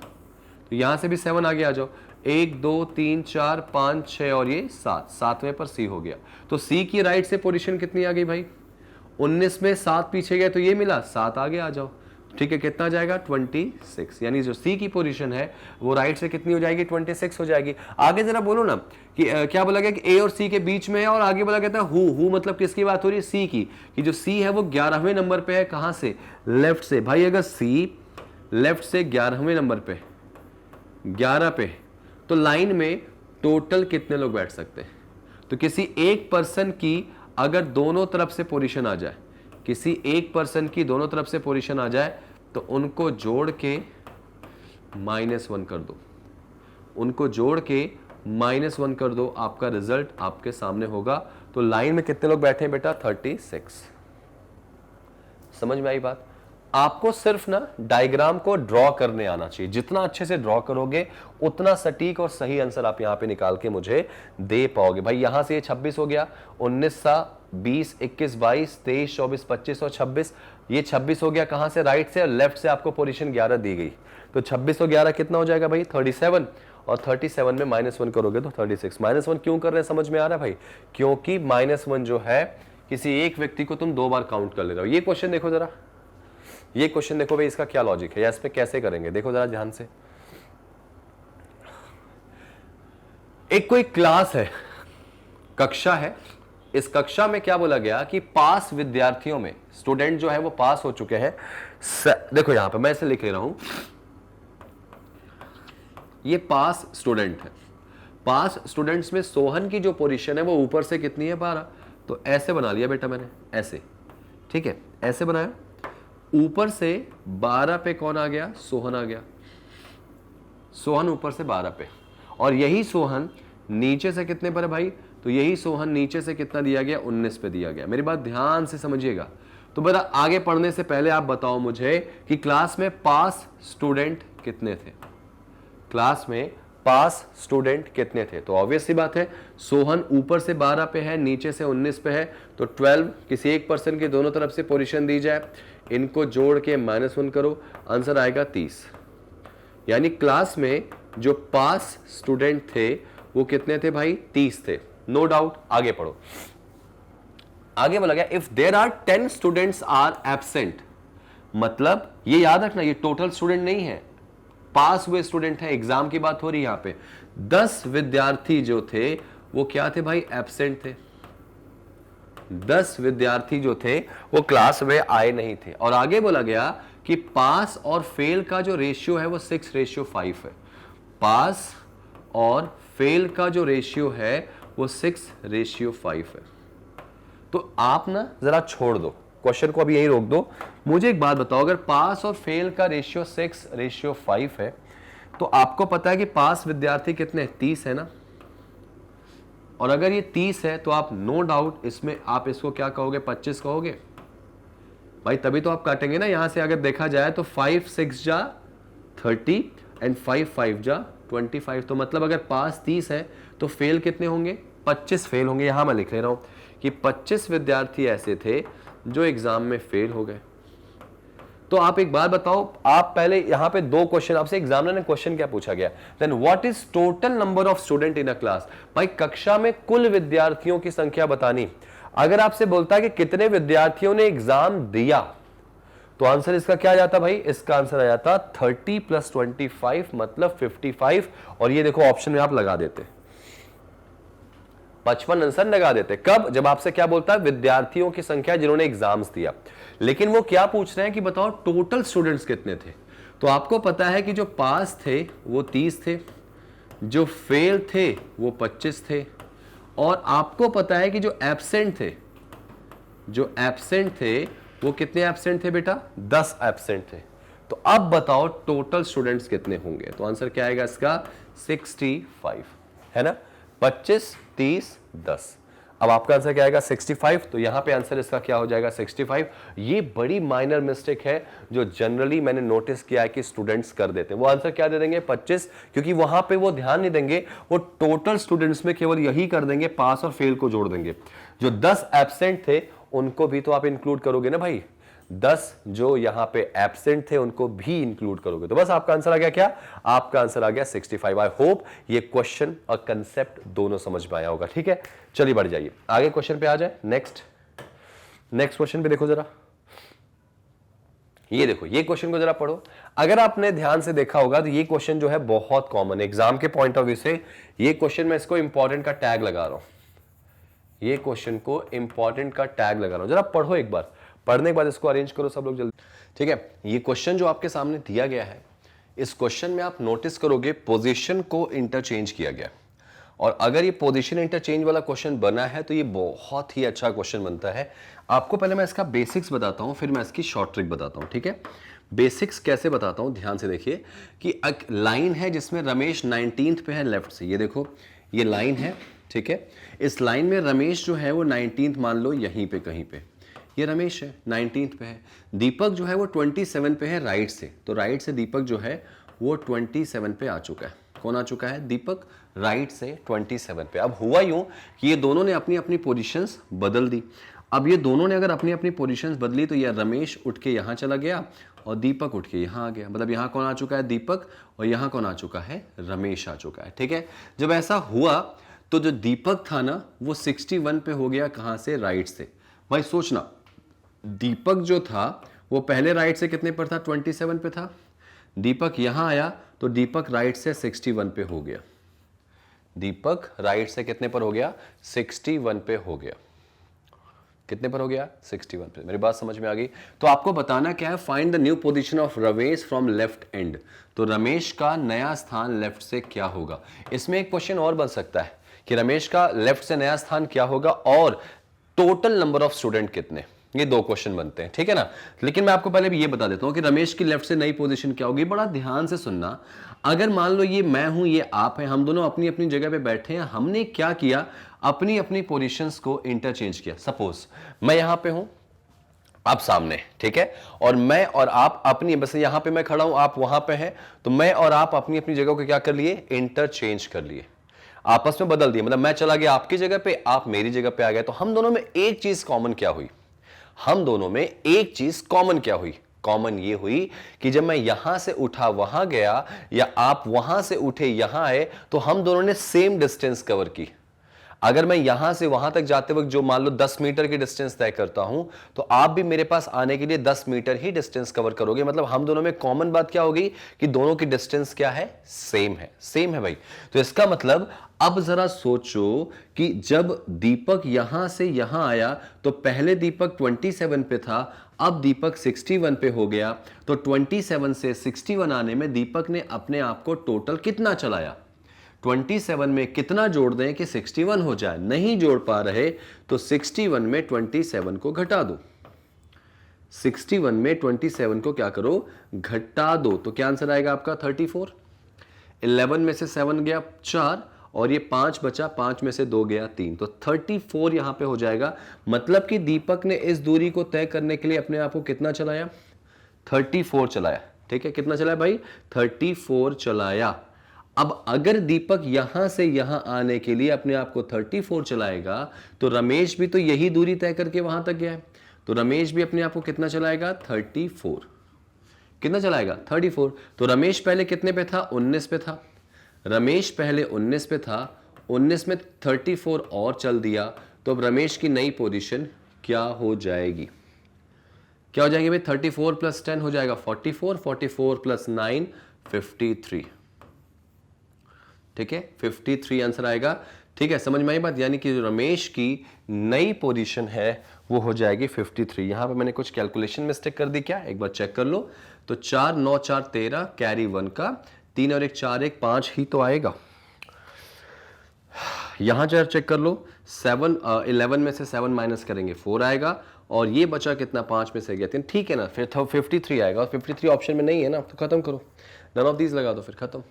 तो यहां से भी 7 आगे आ जाओ, 1 2 3 4 5 6 और ये 7, 7वें पर सी हो गया। तो सी की राइट से पोजीशन कितनी आ गई भाई? 19 में 7 पीछे गए तो ये मिला, 7 आगे आ जाओ, ठीक है, कितना जाएगा? 26। यानी जो सी की पोजीशन है वो राइट से कितनी हो जाएगी? 26 हो जाएगी। आगे जरा बोलो ना कि क्या बोला गया कि ए और सी के बीच में है, और आगे बोला गया था हु मतलब किसकी बात हो रही है? सी की, कि जो सी है वो 11वें नंबर पे है। कहां से? लेफ्ट से। भाई अगर सी लेफ्ट से 11वें नंबर पे, 11 पे, तो लाइन में टोटल कितने लोग बैठ सकते हैं? तो किसी एक पर्सन की अगर दोनों तरफ से पोजीशन आ जाए, किसी एक पर्सन की दोनों तरफ से पोजीशन आ जाए तो उनको जोड़ के -1 कर दो, उनको जोड़ के -1 कर दो, आपका रिजल्ट आपके सामने होगा। तो लाइन में कितने लोग बैठे हैं बेटा? 36। समझ में आई बात? आपको सिर्फ ना डायग्राम को ड्रॉ करने आना चाहिए। जितना अच्छे से ड्रॉ करोगे उतना सटीक और सही आंसर आप यहां पे निकाल के मुझे दे पाओगे। भाई यहां से ये 26 हो गया, 19 सा 20 21 22 23 24 25 और 26, ये 26 हो गया कहां से? राइट से। और लेफ्ट से आपको पोजीशन 11 दी गई, तो 26 और 11 कितना हो जाएगा भाई? 37, और 37 में -1 करोगे तो 36। -1 क्यों कर रहे हैं समझ में आ रहा है भाई? क्योंकि -1 जो है किसी एक व्यक्ति को तुम 2 बार काउंट कर ले रहे हो। ये क्वेश्चन देखो जरा, ये क्वेश्चन देखो भाई, इसका क्या लॉजिक है या इस पे कैसे करेंगे, देखो जरा ध्यान से। एक कोई क्लास है, कक्षा है, इस कक्षा में क्या बोला गया कि पास विद्यार्थियों में, स्टूडेंट जो है वो पास हो चुके हैं। देखो यहां पे मैं इसे लिख ले रहा हूं, ये पास स्टूडेंट है। पास स्टूडेंट्स में सोहन की जो पोजीशन है वो ऊपर से कितनी है? 12। तो ऐसे बना लिया बेटा मैंने, ऐसे, ठीक है, ऐसे बनाया। ऊपर से 12 पे कौन आ गया? सोहन आ गया। सोहन ऊपर से 12 पे, और यही सोहन नीचे से कितने पर है भाई? तो यही सोहन नीचे से कितना दिया गया? 19 पे दिया गया। मेरी बात ध्यान से समझिएगा। तो बेटा आगे पढ़ने से पहले आप बताओ मुझे कि क्लास में पास स्टूडेंट कितने थे? क्लास में पास स्टूडेंट कितने थे? तो ऑब्वियस सी बात है, सोहन ऊपर से 12 पे है, नीचे से 19 पे है, तो 12 किसी एक पर्सन की दोनों तरफ से पोजीशन दी जाए, इनको जोड़ के -1 करो, आंसर आएगा 30। यानी क्लास में जो पास स्टूडेंट थे वो कितने थे भाई? 30 थे। No doubt. आगे पढ़ो। आगे बोला गया if there are 10 students are absent, मतलब ये याद रखना ये टोटल स्टूडेंट नहीं है, पास हुए स्टूडेंट है, एग्जाम की बात हो रही है यहां पे। 10 विद्यार्थी जो थे वो क्या थे भाई? एब्सेंट थे। 10 विद्यार्थी जो थे वो क्लास में आए नहीं थे। और आगे बोला गया कि पास और फेल का जो रेशियो है वो 6:5 है। पास और फेल का जो रेशियो है वो 6:5 है। तो आप ना जरा छोड़ दो क्वेश्चन को, अभी यही रोक दो। मुझे एक बात बताओ, अगर पास और फेल का रेशियो 6:5 है तो आपको पता है कि पास विद्यार्थी कितने, 30 है ना, और अगर ये 30 है तो आप नो डाउट इसमें आप इसको क्या कहोगे, 25 कहोगे भाई, तभी तो आप काटेंगे ना। यहां से अगर देखा जाए तो 5 6 जा 30 एंड 5 5 जा 25, तो मतलब अगर पास 30 है तो फेल कितने होंगे, 25 फेल होंगे। यहां मैं लिख ले रहा हूं कि 25 विद्यार्थी ऐसे थे जो एग्जाम में फेल हो गए। तो आप एक बात बताओ, आप पहले यहां पे दो क्वेश्चन आपसे एग्जामिनर ने क्वेश्चन क्या पूछा गया, then what is total number of student in a class. भाई कक्षा में कुल विद्यार्थियों की संख्या बतानी। अगर आपसे बोलता है कि कितने विद्यार्थियों ने एग्जाम दिया, तो आंसर इसका क्या आ जाता भाई, इसका आंसर आ जाता 30 + 25 मतलब 55। और ये देखो ऑप्शन में आप लगा देते 55 आंसर लगा देते। कब, जब आपसे क्या बोलता है, विद्यार्थियों की संख्या जिन्होंने एग्जाम्स दिया। लेकिन वो क्या पूछ रहे हैं कि बताओ टोटल स्टूडेंट्स कितने थे। तो आपको पता है कि जो पास थे वो 30 थे, जो फेल थे वो 25 थे, और आपको पता है कि जो एब्सेंट थे वो कितने एब्सेंट थे बेटा, 10 एब्सेंट थे। तो अब बताओ टोटल स्टूडेंट्स कितने होंगे। तो आंसर क्या आएगा इसका, 65 है ना, 25 30 10। अब आपका आंसर क्या आएगा, 65। तो यहां पे आंसर इसका क्या हो जाएगा, 65। ये बड़ी माइनर मिस्टेक है जो जनरली मैंने नोटिस किया है कि स्टूडेंट्स कर देते हैं। वो आंसर क्या दे देंगे, 25, क्योंकि वहां पे वो ध्यान नहीं देंगे, वो टोटल स्टूडेंट्स में केवल यही कर देंगे, पास और फेल को जोड़ देंगे। जो 10 एब्सेंट थे उनको भी तो आप इंक्लूड करोगे ना भाई, 10 जो यहां पे एब्सेंट थे उनको भी इंक्लूड करोगे। तो बस आपका आंसर आ गया क्या, आपका आंसर आ गया 65। आई होप ये क्वेश्चन और कंसेप्ट दोनों समझ में आया होगा। ठीक है, चलिए बढ़ जाइए आगे क्वेश्चन पे आ जाए। नेक्स्ट क्वेश्चन पे देखो जरा, ये देखो, ये क्वेश्चन को जरा पढ़ो। अगर आपने ध्यान से देखा होगा तो ये क्वेश्चन जो है बहुत कॉमन है एग्जाम के पॉइंट ऑफ व्यू से। ये क्वेश्चन मैं इसको इंपॉर्टेंट का टैग लगा रहा हूं, ये क्वेश्चन को इंपॉर्टेंट का टैग लगा रहा हूं, जरा पढ़ो एक बार। पढ़ने के बाद इसको अरेंज करो सब लोग जल्दी। ठीक है, ये क्वेश्चन जो आपके सामने दिया गया है, इस क्वेश्चन में आप नोटिस करोगे पोजीशन को इंटरचेंज किया गया। और अगर ये पोजीशन इंटरचेंज वाला क्वेश्चन बना है तो ये बहुत ही अच्छा क्वेश्चन बनता है। आपको पहले मैं इसका बेसिक्स बताता हूं, फिर मैं इसकी शॉर्ट ट्रिक बताता हूं। ठीक है, बेसिक्स कैसे बताता हूं, ध्यान से देखिए कि एक लाइन है जिसमें रमेश 19th पे है लेफ्ट से। ये देखो, ये लाइन है, ठीक है। इस लाइन में रमेश जो है वो 19th मान लो यहीं पे कहीं पे, ये रमेश है 19th पे है। दीपक जो है वो 27 पे है राइट से, तो राइट से दीपक जो है वो 27 पे आ चुका है। कौन आ चुका है, दीपक राइट से 27 पे। अब हुआ यूं कि ये दोनों ने अपनी अपनी पोजीशंस बदल दी। अब ये दोनों ने अगर अपनी अपनी पोजीशंस बदली तो ये रमेश उठ के यहां चला गया और दीपक उठ के यहां आ गया। मतलब यहां कौन आ चुका है, दीपक, और यहां कौन आ चुका है, रमेश आ चुका है। ठीक है, जब ऐसा हुआ तो जो दीपक था ना वो 61 पे हो गया, कहां से, राइट से। भाई सोचना, दीपक जो था वो पहले राइट से कितने पर था, 27 पे था। दीपक यहां आया तो दीपक राइट से 61 पे हो गया। दीपक राइट से कितने पर हो गया, 61 पे हो गया। कितने पर हो गया, 61 पे। मेरी बात समझ में आ गई। तो आपको बताना क्या है, find the new position of Ramesh from left and. तो रमेश का नया स्थान लेफ्ट से क्या होगा। इसमें एक क्वेश्चन और बन सकता है कि रमेश का लेफ्ट से नया स्थान क्या होगा और टोटल नंबर ऑफ स्टूडेंट कितने। ये दो क्वेश्चन बनते हैं, ठीक है ना। लेकिन मैं आपको पहले भी ये बता देता हूं कि रमेश की लेफ्ट से नई पोजीशन क्या होगी। बड़ा ध्यान से सुनना। अगर मान लो ये मैं हूं, ये आप हैं, हम दोनों अपनी अपनी जगह पे बैठे हैं, हमने क्या किया, अपनी अपनी पोजीशंस को इंटरचेंज किया। सपोज मैं यहां पे हूं, आप सामने, ठीक है, और मैं और आप अपनी, बस यहां पे मैं खड़ा हूं, आप वहां पे हैं, तो मैं और आप अपनी अपनी जगह को क्या कर लिए, इंटरचेंज कर लिए, आपस में बदल दिए। मतलब मैं चला गया आपकी जगह पे, आप मेरी जगह पे आ गए। तो हम दोनों में एक चीज कॉमन क्या हुई, हम दोनों में एक चीज कॉमन क्या हुई, कॉमन ये हुई कि जब मैं यहां से उठा वहां गया या आप वहां से उठे यहां आए तो हम दोनों ने सेम डिस्टेंस कवर की। अगर मैं यहां से वहां तक जाते वक्त जो मान लो 10 मीटर की डिस्टेंस तय करता हूं, तो आप भी मेरे पास आने के लिए 10 मीटर ही डिस्टेंस कवर करोगे। मतलब हम दोनों में कॉमन बात क्या होगी कि दोनों की डिस्टेंस क्या है, सेम है, सेम है भाई। तो इसका मतलब अब जरा सोचो कि जब दीपक यहां से यहां आया तो पहले दीपक 27 पे था, अब दीपक 61 पे हो गया। तो 27 से 61 आने में दीपक ने अपने आप को टोटल कितना चलाया, 27 में कितना जोड़ दें कि 61 हो जाए। नहीं जोड़ पा रहे तो 61 में 27 को घटा दो, 61 में 27 को क्या करो, घटा दो। तो क्या आंसर आएगा आपका, 34। 11 में से 7 गया 4 और ये 5 बचा, 5 में से 2 गया 3, तो 34 यहां पे हो जाएगा। मतलब कि दीपक ने इस दूरी को तय करने के लिए अपने आप को कितना चलाया, 34 चलाया। ठीक है, कितना चलाया भाई, 34 चलाया। अब अगर दीपक यहां से यहां आने के लिए अपने आप को 34 चलाएगा तो रमेश भी तो यही दूरी तय करके वहां तक गया है, तो रमेश भी अपने आप को कितना चलाएगा, 34। कितना चलाएगा, 34। तो रमेश पहले कितने पे था, 19 पे था। रमेश पहले 19 पे था, 19 में 34 और चल दिया, तो अब रमेश की नई पोजीशन क्या हो जाएगी, क्या हो जाएगी भाई, 34 प्लस 10 हो जाएगा 44, 44 प्लस 9 53। ठीक है, 53 आंसर आएगा। ठीक है, समझ में आई बात, यानी कि रमेश की नई पोजीशन है वो हो जाएगी 53। यहां पे मैंने कुछ कैलकुलेशन मिस्टेक कर दी क्या, एक बार चेक कर लो। तो 4 9 4 13 कैरी 1 का 3 और 1 4 1 5 ही तो आएगा। यहां जरा चेक कर लो, 11 में से 7 माइनस करेंगे 4 आएगा, और ये बचा कितना, 5 में से गया 3। ठीक है ना, फिर 53 आएगा, और 53 ऑप्शन में नहीं है ना, तो खत्म करो, नन ऑफ दीज लगा दो, फिर खत्म,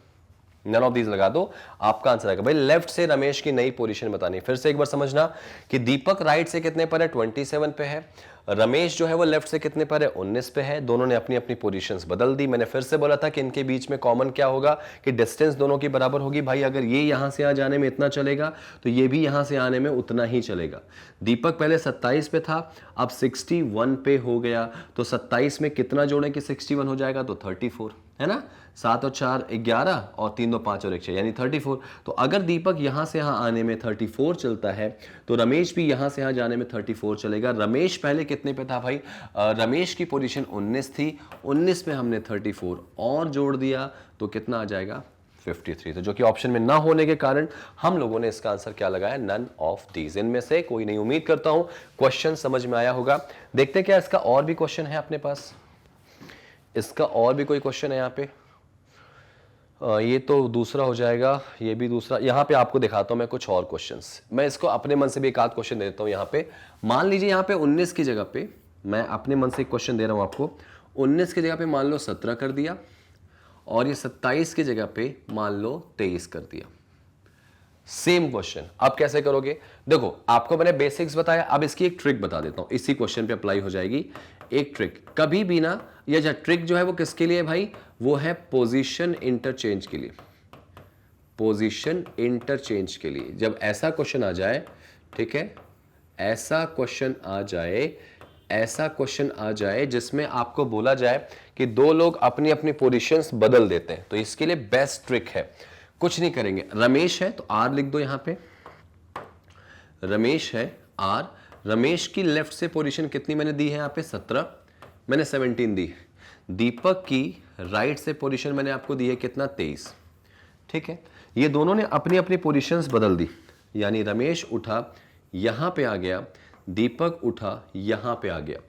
नन ऑफ दीज लगा दो, आपका आंसर आएगा। भाई लेफ्ट से रमेश की नई पोजीशन बतानी, फिर से एक बार समझना कि दीपक राइट से कितने पर है, 27 पे है, रमेश जो है वो लेफ्ट से कितने पर है, 19 पे है। दोनों ने अपनी अपनी पोजीशंस बदल दी। मैंने फिर से बोला था कि इनके बीच में कॉमन क्या होगा, कि डिस्टेंस दोनों की बराबर होगी। भाई अगर ये यहां से आ जाने में इतना चलेगा तो ये भी यहां से आने में उतना ही चलेगा। दीपक पहले 27 पे था, अब 61 पे हो गया, तो 27 में कितना जोड़े कि 61 हो जाएगा, तो 34 है ना, 7 और 4 11 और 3 2 5 और 1 6 यानी 34। तो अगर दीपक यहां से यहां आने में 34 चलता है तो रमेश भी यहां से यहां जाने में 34 चलेगा। रमेश पहले कितने पे था भाई, रमेश की पोजीशन 19 थी, 19 में हमने 34 और जोड़ दिया तो कितना आ जाएगा, 53। तो जो कि ऑप्शन में ना होने के कारण हम लोगों ने इसका आंसर क्या लगाया, नन ऑफ दीज, इनमें से कोई नहीं। उम्मीद करता हूं क्वेश्चन समझ में आया होगा। देखते हैं क्या इसका और भी क्वेश्चन है अपने पास, इसका और भी कोई क्वेश्चन है यहाँ पे। ये तो दूसरा हो जाएगा, ये भी दूसरा। यहाँ पे आपको दिखाता हूँ मैं कुछ और क्वेश्चंस, मैं इसको अपने मन से भी एक आध क्वेश्चन दे देता हूँ। यहाँ पे मान लीजिए यहाँ पे 19 की जगह पे, मैं अपने मन से एक क्वेश्चन दे रहा हूँ आपको, 19 की जगह पे मान लो 17 कर दिया, और ये 27 की जगह पे मान लो 23 कर दिया। सेम क्वेश्चन, अब कैसे करोगे, देखो आपको मैंने बेसिक्स बताया, अब इसकी एक ट्रिक बता देता हूं, इसी क्वेश्चन पे अप्लाई हो जाएगी। एक ट्रिक कभी भी ना, ये जो ट्रिक जो है वो किसके लिए भाई, वो है पोजीशन इंटरचेंज के लिए। पोजीशन इंटरचेंज के लिए जब ऐसा क्वेश्चन आ जाए, ठीक है, ऐसा क्वेश्चन आ जाए, ऐसा क्वेश्चन आ जाए जिसमें आपको बोला जाए कि दो लोग अपनी अपनी पोजीशंस बदल देते हैं, तो इसके लिए बेस्ट ट्रिक है, कुछ नहीं करेंगे। रमेश है तो आर लिख दो यहां पे, रमेश है आर, रमेश की लेफ्ट से पोजीशन कितनी मैंने दी है यहां पे, 17, मैंने 17 दी। दीपक की राइट से पोजीशन मैंने आपको दी है कितना, 23। ठीक है, ये दोनों ने अपनी अपनी पोजीशंस बदल दी, यानी रमेश उठा यहां पे आ गया, दीपक उठा यहां पे आ गया।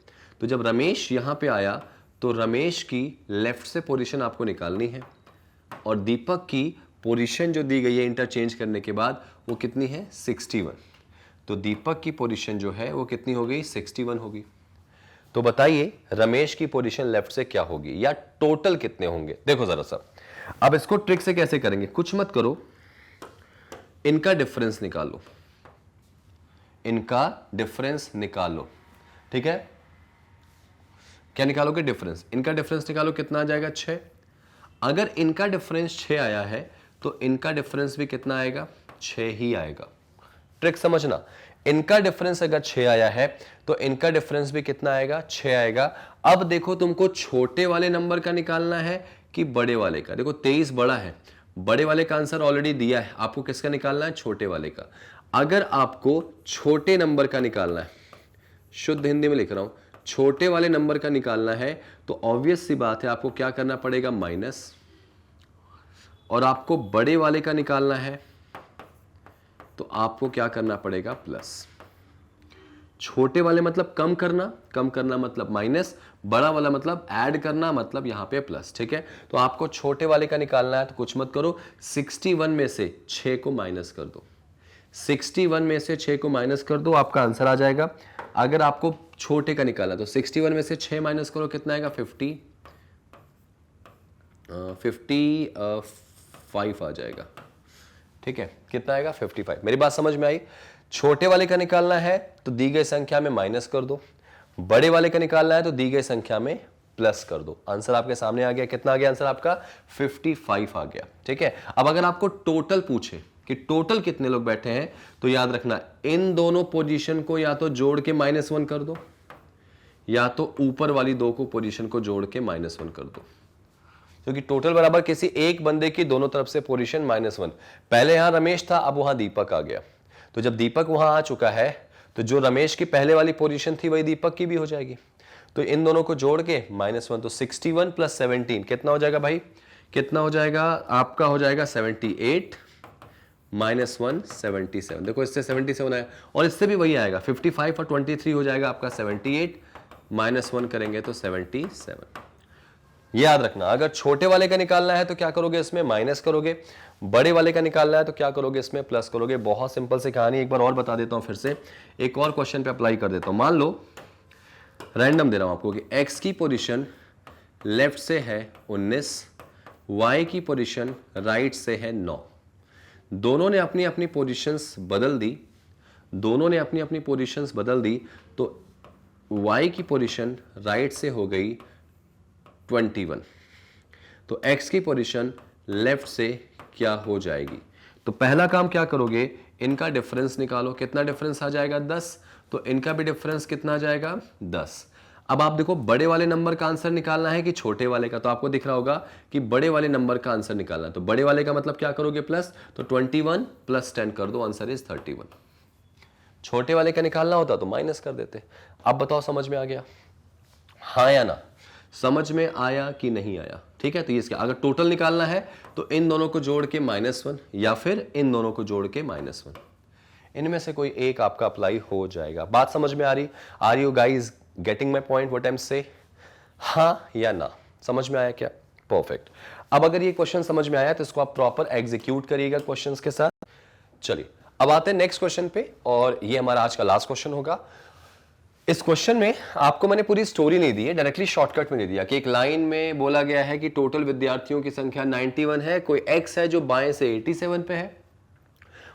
तो जब रमेश यहां पे आया तो रमेश की लेफ्ट से पोजीशन आपको निकालनी है, और दीपक की पोजीशन जो दी गई है इंटरचेंज करने के बाद वो कितनी है, 61। तो दीपक की पोजीशन जो है वो कितनी हो गई, 61 होगी। तो बताइए रमेश की पोजीशन लेफ्ट से क्या होगी, या टोटल कितने होंगे। देखो जरा सा, अब इसको ट्रिक से कैसे करेंगे, कुछ मत करो, इनका डिफरेंस निकालो, इनका डिफरेंस निकालो। ठीक है, क्या निकालोगे, डिफरेंस, इनका डिफरेंस निकालो, कितना आ जाएगा, 6। अगर इनका डिफरेंस 6 आया है तो इनका डिफरेंस भी कितना आएगा, 6 ही आएगा। ट्रिक समझना, इनका डिफरेंस अगर 6 आया है तो इनका डिफरेंस भी कितना आएगा, 6 आएगा। अब देखो तुमको छोटे वाले नंबर का निकालना है कि बड़े वाले का। देखो 23 बड़ा है, बड़े वाले का आंसर ऑलरेडी दिया है, आपको किसका निकालना है, छोटे वाले का। अगर आपको छोटे नंबर का निकालना है, शुद्ध हिंदी में लिख रहा हूं, छोटे वाले नंबर का निकालना है तो ऑब्वियस सी बात है आपको क्या करना पड़ेगा, माइनस, और आपको बड़े वाले का निकालना है तो आपको क्या करना पड़ेगा, प्लस। छोटे वाले मतलब कम करना, कम करना मतलब माइनस, बड़ा वाला मतलब ऐड करना, मतलब यहां पे प्लस। ठीक है, तो आपको छोटे वाले का निकालना है तो कुछ मत करो, 61 में से 6 को माइनस कर दो, 61 में से 6 को माइनस कर दो, आपका आंसर आ जाएगा। अगर आपको छोटे का निकालना तो 61 में से 6 माइनस करो, कितना आएगा, 54 55 आ जाएगा। ठीक है, कितना आएगा 55। मेरी बात समझ में आई? छोटे वाले का निकालना है तो दी गई संख्या में माइनस कर दो, बड़े वाले का निकालना है तो दी गई संख्या में प्लस कर दो। आंसर आपके सामने आ गया। कितना आ गया आंसर आपका? 55 आ गया। ठीक है, अब अगर आपको टोटल पूछे कि टोटल कितने लोग बैठे हैं, तो याद रखना इन दोनों पोजीशन को या तो जोड़ के -1 कर दो, या तो ऊपर वाली दो को पोजीशन को जोड़ के -1 कर दो, क्योंकि टोटल बराबर किसी एक बंदे की दोनों तरफ से पोजीशन -1। पहले यहां रमेश था, अब वहां दीपक आ गया, तो जब दीपक वहां आ चुका है तो जो रमेश की पहले वाली पोजीशन थी वही दीपक की भी हो जाएगी। तो इन दोनों को जोड़ के -1, तो 61 + 17 कितना हो जाएगा भाई? कितना हो जाएगा आपका? हो जाएगा 78 -1 77। देखो इससे 77 आया और इससे भी वही आएगा, 55 और 23 हो जाएगा आपका 78, -1 करेंगे तो 77। याद रखना, अगर छोटे वाले का निकालना है तो क्या करोगे? इसमें माइनस करोगे, बड़े वाले का निकालना है तो क्या करोगे? इसमें प्लस करोगे। बहुत सिंपल सी कहानी, एक बार और बता देता हूं, फिर से एक और क्वेश्चन पे अप्लाई कर देता हूं। मान लो रैंडम दे रहा हूं आपको कि x की पोजीशन लेफ्ट से है 19, y की पोजीशन राइट से है 9। दोनों ने अपनी अपनी पोजीशंस बदल दी, दोनों ने अपनी अपनी पोजीशंस बदल दी, तो y की पोजीशन राइट से हो गई 21, तो x की पोजीशन लेफ्ट से क्या हो जाएगी? तो पहला काम क्या करोगे? इनका डिफरेंस निकालो। कितना डिफरेंस आ जाएगा? 10। तो इनका भी डिफरेंस कितना आ जाएगा? 10। अब आप देखो बड़े वाले नंबर का आंसर निकालना है कि छोटे वाले का, तो आपको दिख रहा होगा कि बड़े वाले नंबर का आंसर निकालना है। तो बड़े वाले का मतलब क्या करोगे? प्लस, तो 21 + 10 कर दो, आंसर इज 31। छोटे वाले का निकालना होता तो माइनस कर देते। अब बताओ समझ में आ गया? हाँ या ना? समझ में आया कि नहीं आया? ठीक है, तो ये इसका अगर टोटल निकालना है तो इन दोनों को जोड़ के -1 या फिर इन दोनों को जोड़ के -1, इनमें से कोई एक आपका अप्लाई हो जाएगा। बात समझ में आ रही? Are you guys getting my point what I am say? हाँ या ना? समझ में आया क्या? परफेक्ट। अब अगर ये क्वेश्चन समझ में आया तो इसको आप प्रॉपर एग्जीक्यूट करिएगा क्वेश्चंस के साथ। चलिए अब आते हैं नेक्स्ट क्वेश्चन पे, और ये हमारा आज का लास्ट क्वेश्चन होगा। इस क्वेश्चन में आपको मैंने पूरी स्टोरी नहीं दी है, डायरेक्टली शॉर्टकट में दे दिया कि एक लाइन में बोला गया है कि टोटल विद्यार्थियों की संख्या 91 है, कोई x है जो बाएं से 87 पे है,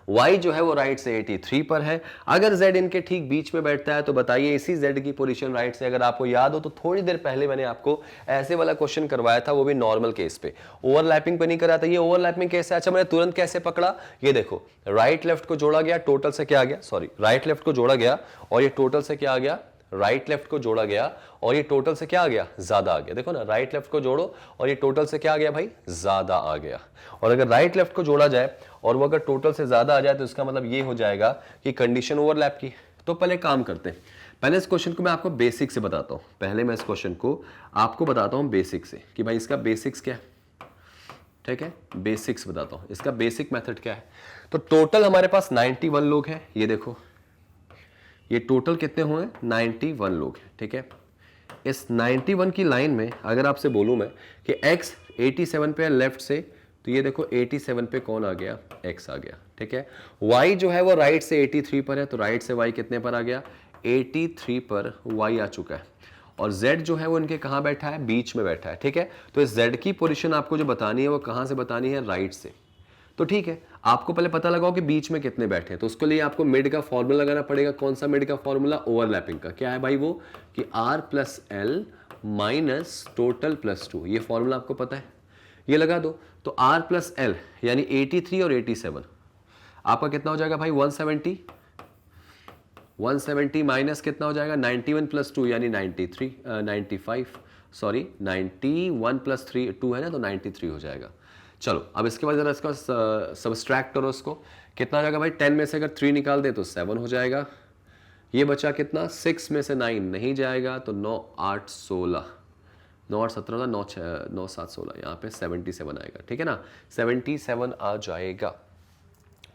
y जो है वो राइट से 83 पर है। अगर z इनके ठीक बीच में बैठता है तो बताइए इसी z की पोजीशन राइट से। अगर आपको याद हो तो थोड़ी देर पहले मैंने आपको ऐसे वाला क्वेश्चन करवाया था, वो भी नॉर्मल केस पे, ओवरलैपिंग पे नहीं कराया था। ये ओवरलैपिंग केस है। अच्छा, मैंने तुरंत कैसे पकड़ा? ये देखो, राइट लेफ्ट को जोड़ा गया, टोटल से क्या आ गया? सॉरी, राइट लेफ्ट को जोड़ा गया और ये टोटल से क्या आ गया? राइट लेफ्ट को जोड़ा गया और ये टोटल से क्या आ गया? ज्यादा आ गया। देखो ना, राइट लेफ्ट को जोड़ो और ये टोटल से क्या आ गया भाई? ज्यादा आ गया। और अगर राइट लेफ्ट को जोड़ा जाए और वो अगर टोटल से ज्यादा आ जाए तो इसका मतलब ये हो जाएगा कि कंडीशन ओवरलैप की। तो पहले काम करते हैं, पहले इस क्वेश्चन को मैं आपको बेसिक से बताता हूं। पहले मैं इस क्वेश्चन को आपको बताता हूं बेसिक से कि भाई इसका बेसिक्स क्या है। ठीक है, बेसिक्स बताता हूं, इसका बेसिक मेथड क्या है। तो टोटल हमारे पास 91 लोग हैं। ये देखो, ये टोटल कितने हुए? 91 लोग हैं। ठीक है, इस 91 की लाइन में अगर आपसे बोलूं मैं कि x 87 पे है लेफ्ट से, तो ये देखो 87 पे कौन आ गया? x आ गया। ठीक है, y जो है वो राइट से 83 पर है, तो राइट से y कितने पर आ गया? 83 पर y आ चुका है। और z जो है वो इनके कहां बैठा है? बीच में बैठा है। ठीक है, तो इस z की पोजीशन आपको जो बतानी है वो कहां से बतानी है? राइट से। तो ठीक है, आपको पहले पता लगाओ कि बीच में कितने बैठे हैं, तो उसके लिए आपको मिड का फॉर्मूला लगाना पड़ेगा। कौन सा मिड का फॉर्मूला? ओवरलैपिंग का। क्या है भाई वो? कि r + l माइनस टोटल + 2। ये फॉर्मूला आपको पता है, ये लगा दो। तो r + l यानी 83 और 87 आपका कितना हो जाएगा भाई? 170। 170 माइनस कितना हो जाएगा? 91 + 2 यानी 95, सॉरी 91 + 3 2 है ना, तो 93 हो जाएगा। चलो अब इसके बाद जरा इसका सब्सट्रैक्ट करो। इसको कितना आ जाएगा भाई? 10 में से अगर 3 निकाल दे तो 7 हो जाएगा। ये बचा कितना? 6 में से 9 नहीं जाएगा, तो 9 8 16, 9 8 17 9 9 7 16, यहाँ पे 77 आएगा। ठीक है ना, 77 आ जाएगा।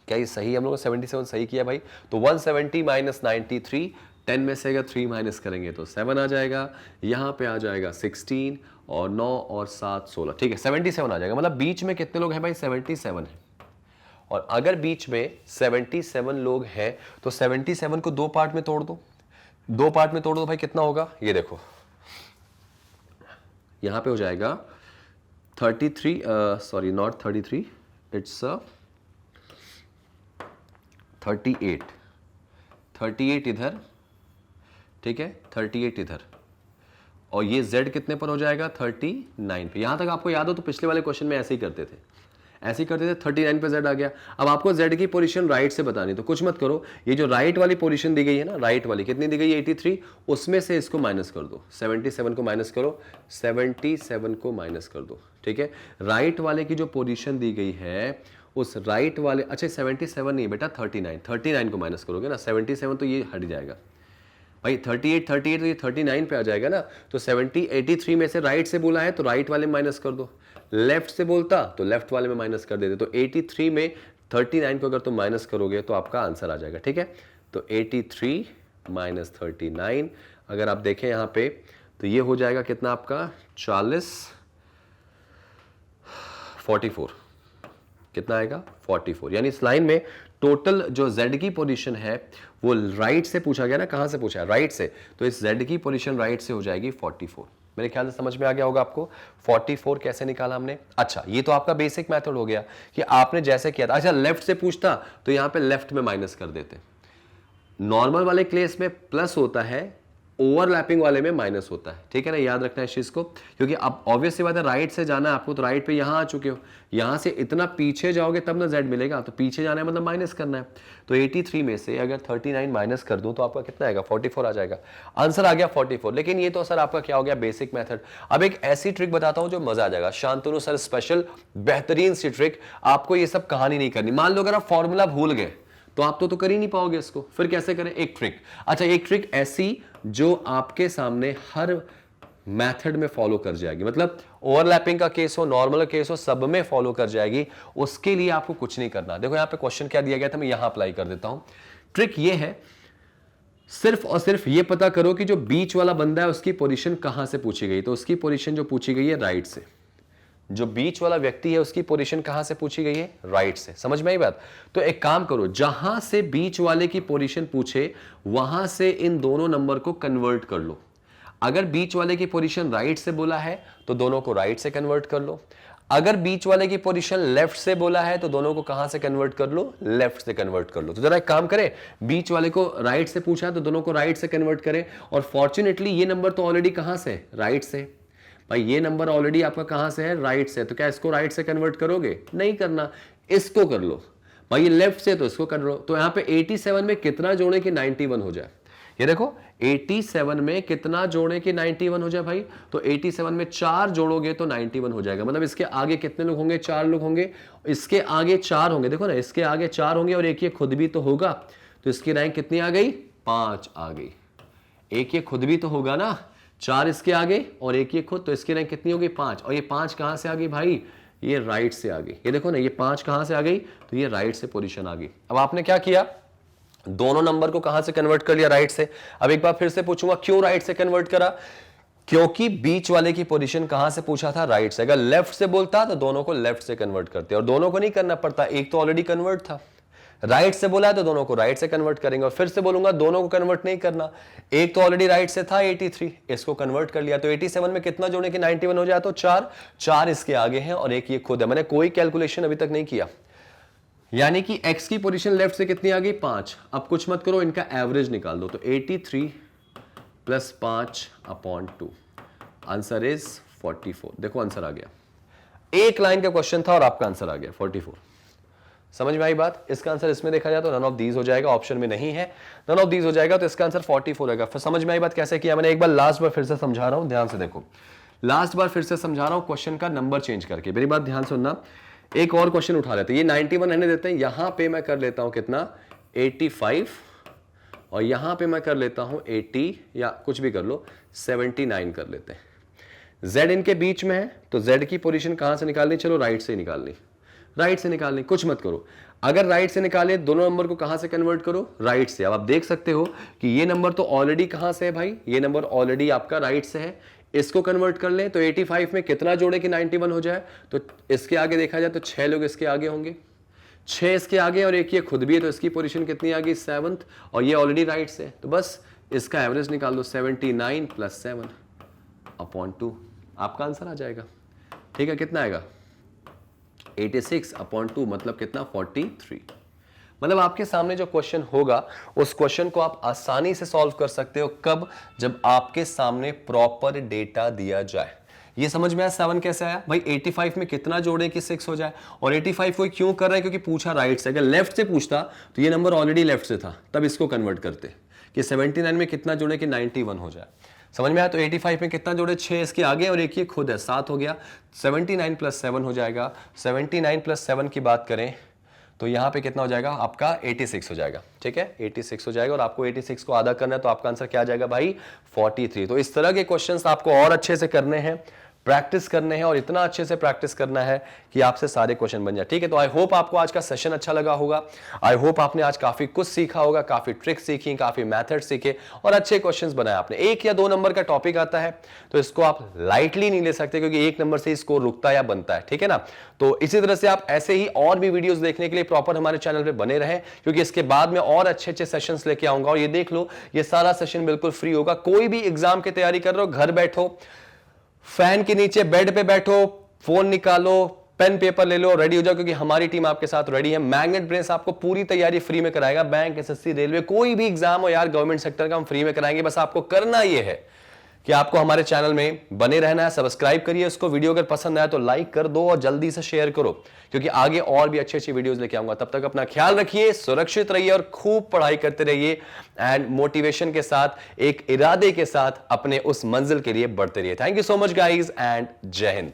क्या ये सही? हम लोग 77 सही किया भाई। तो 170 माइनस 93, 10 में से अगर 3 माइनस करेंगे तो 7 आ जाएगा। यहाँ पे आ जाएगा 16 और 9 और 7 16। ठीक है, 77 आ जाएगा। मतलब बीच में कितने लोग हैं भाई? 77 है। और अगर बीच में 77 लोग हैं तो 77 को 2 पार्ट में तोड़ दो। 2 पार्ट में तोड़ दो भाई, कितना होगा? ये देखो, यहाँ पे हो जाएगा 33, सॉरी नॉट 33, इट्स 38, 38 इधर, ठीक है, 38 इधर, और ये z कितने पर हो जाएगा 39 पे। यहां तक आपको याद हो तो पिछले वाले क्वेश्चन में ऐसे ही करते थे, 39 पे z आ गया। अब आपको z की पोजीशन राइट से बतानी, तो कुछ मत करो, ये जो राइट वाली पोजीशन दी गई है ना, राइट वाली कितनी दी गई है 83, उसमें से इसको माइनस कर दो, 77 को माइनस करो, 77 को माइनस कर दो, ठीक है। राइट वाले की जो पोजीशन दी गई है उस राइट वाले, अच्छा 77 नहीं बेटा 39 को माइनस करोगे ना, 77 तो ये हट जाएगा भाई, 38 तो ये 39 पे आ जाएगा ना। तो 83 में से राइट से बोला है तो राइट वाले में माइनस कर दो, लेफ्ट से बोलता तो लेफ्ट वाले में माइनस कर देते। तो 83 में 39 को अगर तुम माइनस करोगे तो आपका आंसर आ जाएगा, ठीक है। तो 83 माइनस 39 अगर आप देखें यहां पे तो ये हो जाएगा कितना आपका 44, कितना आएगा 44। यानी इस लाइन में टोटल जो z की पोजीशन है वो राइट से पूछा गया ना, कहां से पूछा है राइट से, तो इस z की पोजीशन राइट से हो जाएगी 44। मेरे ख्याल से समझ में आ गया होगा आपको 44 कैसे निकाला हमने। अच्छा ये तो आपका बेसिक मेथड हो गया कि आपने जैसे किया था। अच्छा लेफ्ट से पूछता तो यहां पे लेफ्ट में माइनस कर देते, नॉर्मल वाले केस में प्लस होता है, ओवरलैपिंग वाले में माइनस होता है, ठीक है ना, याद रखना है इस चीज को, क्योंकि अब ऑब्वियस सी बात है राइट से जाना है आपको, तो राइट पे यहां आ चुके हो, यहां से इतना पीछे जाओगे तब ना z मिलेगा, तो पीछे जाना है मतलब माइनस करना है। तो 83 में से अगर 39 माइनस कर दूं तो आपका कितना आएगा 44 आ जाएगा, आंसर आ गया 44। लेकिन ये तो सर आपका क्या हो गया बेसिक मेथड। अब एक ऐसी ट्रिक बताता हूं जो मजा आ जाएगा, शांतनु सर स्पेशल बेहतरीन सी ट्रिक, आपको ये सब कहानी नहीं करनी। मान लो अगर आप फॉर्मूला भूल गए तो आप तो कर ही नहीं पाओगे इसको, फिर कैसे करें एक ट्रिक। अच्छा एक ट्रिक ऐसी जो आपके सामने हर मेथड में फॉलो कर जाएगी, मतलब ओवरलैपिंग का केस हो, नॉर्मल केस हो, सब में फॉलो कर जाएगी। उसके लिए आपको कुछ नहीं करना। देखो यहां पे क्वेश्चन क्या दिया गया था, मैं यहां अप्लाई कर देता हूं। ट्रिक ये है, सिर्फ और सिर्फ ये पता करो कि जो बीच वाला बंदा है उसकी पोजीशन कहां से पूछी गई। तो उसकी पोजीशन जो पूछी गई है राइट से, जो बीच वाला व्यक्ति है उसकी पोजीशन कहां से पूछी गई है राइट से। समझ में आई बात। तो एक काम करो, जहां से बीच वाले की पोजीशन पूछे वहां से इन दोनों नंबर को कन्वर्ट कर लो। अगर बीच वाले की पोजीशन राइट से बोला है तो दोनों को राइट से कन्वर्ट कर लो, अगर बीच वाले की पोजीशन लेफ्ट से बोला है तो दोनों को कहां से कन्वर्ट कर लो, लेफ्ट से कन्वर्ट कर लो। तो जरा एक काम करें, बीच वाले को राइट से पूछा तो दोनों को राइट से कन्वर्ट करें, और फॉर्चुनेटली ये नंबर तो ऑलरेडी कहां से राइट से, भाई ये नंबर ऑलरेडी आपका कहां से है राइट से, तो क्या इसको राइट से कन्वर्ट करोगे, नहीं करना, इसको कर लो। भाई ये लेफ्ट से तो इसको कर लो। तो यहां पे 87 में कितना जोड़े कि 91 हो जाए, ये देखो 87 में कितना जोड़े कि 91 हो जाए भाई। तो 87 में 4 जोड़ोगे तो 91 हो जाएगा, मतलब इसके आगे कितने लोग होंगे 4 लोग होंगे, इसके आगे 4 होंगे, देखो ना इसके आगे 4 होंगे और एक ये खुद भी तो होगा, तो इसकी रैंक कितनी आ गई 5 आ गई। एक ये खुद भी तो होगा ना, 4 इसके आगे और एक ये खुद, तो इसकी रैंक कितनी होगी 5। और ये 5 कहां से आ गई भाई, ये राइट से आ गई। ये देखो ना ये 5 कहां से आ गई, तो ये राइट से पोजीशन आ गई। अब आपने क्या किया, दोनों नंबर को कहां से कन्वर्ट कर लिया राइट से। अब एक बार फिर से पूछूंगा क्यों राइट से कन्वर्ट करा, क्योंकि बीच वाले की पोजीशन कहां से पूछा था राइट से। अगर लेफ्ट से बोलता तो दोनों को लेफ्ट से कन्वर्ट करते, और दोनों को नहीं करना पड़ता, एक तो ऑलरेडी कन्वर्ट था। राइट से बोला है तो दोनों को राइट से कन्वर्ट करेंगे, और फिर से बोलूंगा दोनों को कन्वर्ट नहीं करना, एक तो ऑलरेडी राइट से था 83, इसको कन्वर्ट कर लिया। तो 87 में कितना जोड़े कि 91 हो जाए, तो 4 इसके आगे हैं और एक ये खुद है। मैंने कोई कैलकुलेशन अभी तक नहीं किया, यानी कि x की पोजीशन लेफ्ट से कितनी आ गई 5। अब कुछ मत करो, इनका एवरेज निकाल दो। तो 83 प्लस 5/2, आंसर इज 44। देखो आंसर आ गया, एक लाइन का क्वेश्चन था और आपका आंसर आ गया 44। समझ में आई बात। इसका आंसर इसमें देखा जाए तो नन ऑफ दीज हो जाएगा, ऑप्शन में नहीं है, नन ऑफ दीज हो जाएगा, तो इसका आंसर 44 होगा। फिर समझ में आई बात कैसे किया मैंने। एक बार लास्ट बार फिर से समझा रहा हूं, ध्यान से देखो, लास्ट बार फिर से समझा रहा हूं, क्वेश्चन का नंबर चेंज करके। मेरी बात ध्यान सुनना, एक और क्वेश्चन उठा लेते हैं। ये 91 रहने देते हैं, यहां पे मैं कर लेता हूं कितना 85, और यहां पे मैं कर लेता हूं 80, या कुछ भी कर लो 79 कर लेते हैं। z इनके बीच में है तो z की पोजीशन कहां से निकालनी, चलो राइट से निकालनी, राइट से निकालनी, कुछ मत करो। अगर राइट से निकाले दोनों नंबर को कहां से कन्वर्ट करो, राइट से। अब आप देख सकते हो कि ये नंबर तो ऑलरेडी कहां से है भाई, ये नंबर ऑलरेडी आपका राइट से है, इसको कन्वर्ट कर लें। तो 85 में कितना जोड़े कि 91 हो जाए, तो इसके आगे देखा जाए तो 6 लोग इसके आगे होंगे, 6 इसके आगे और एक ये खुद भी है, तो इसकी पोजीशन कितनी आ गई 7th, और ये ऑलरेडी राइट से, तो बस इसका एवरेज निकाल दो 79 + 7/2, आपका आंसर आ जाएगा। ठीक है, कितना आएगा 86/2 मतलब कितना 43। मतलब आपके सामने जो क्वेश्चन होगा उस क्वेश्चन को आप आसानी से सॉल्व कर सकते हो। कब? जब आपके सामने प्रॉपर डेटा दिया जाए। ये समझ में आया 7 कैसे आया भाई? 85 में कितना जोड़े कि 6 हो जाए, और 85 को क्यों कर रहे हैं? क्योंकि पूछा राइट से। अगर लेफ्ट से पूछता तो ये नंबर ऑलरेडी लेफ्ट से था, तब इसको कन्वर्ट करते कि 79 में कितना जोड़े कि 91 हो जाए। समझ में आया? तो 85 में कितना जोड़े? 6 इसके आगे और एक ये खुद है, 7 हो गया। 79 + 7 हो जाएगा। 79 + 7 की बात करें तो यहां पे कितना हो जाएगा आपका? 86 हो जाएगा। ठीक है, 86 हो जाएगा, और आपको 86 को आधा करना है तो आपका आंसर क्या आ जाएगा भाई? 43। तो इस तरह के क्वेश्चंस आपको और अच्छे से करने हैं, प्रैक्टिस करने हैं, और इतना अच्छे से प्रैक्टिस करना है कि आपसे सारे क्वेश्चन बन जाए। ठीक है, तो आई होप आपको आज का सेशन अच्छा लगा होगा। आई होप आपने आज काफी कुछ सीखा होगा, काफी ट्रिक्स सीखी, काफी मेथड सीखे और अच्छे क्वेश्चंस बनाए आपने। 1 या 2 नंबर का टॉपिक आता है तो इसको आप लाइटली नहीं ले सकते, क्योंकि 1 नंबर से स्कोर रुकता या बनता है। ठीक है ना? तो इसी तरह से आप ऐसे ही और भी वीडियोस देखने के लिए प्रॉपर हमारे चैनल पे बने रहें, क्योंकि इसके बाद में और अच्छे अच्छे सेशंस लेके आऊंगा। और ये देख लो, ये सारा सेशन बिल्कुल फ्री होगा। कोई भी एग्जाम की तैयारी कर रहे हो, घर बैठो, फैन के नीचे बेड पे बैठो, फोन निकालो, पेन पेपर ले लो, रेडी हो जाओ, क्योंकि हमारी टीम आपके साथ रेडी है। मैग्नेट ब्रेन्स आपको पूरी तैयारी फ्री में कराएगा। बैंक, एसएससी, रेलवे, कोई भी एग्जाम हो यार, गवर्नमेंट सेक्टर का हम फ्री में कराएंगे। बस आपको करना यह है कि आपको हमारे चैनल में बने रहना है। सब्सक्राइब करिए उसको, वीडियो अगर पसंद आया तो लाइक कर दो और जल्दी से शेयर करो, क्योंकि आगे और भी अच्छी अच्छी वीडियोस लेके आऊंगा। तब तक अपना ख्याल रखिए, सुरक्षित रहिए और खूब पढ़ाई करते रहिए, एंड मोटिवेशन के साथ, एक इरादे के साथ अपने उस मंजिल के लिए बढ़ते रहिए। Thank you so much guys, and जय हिंद।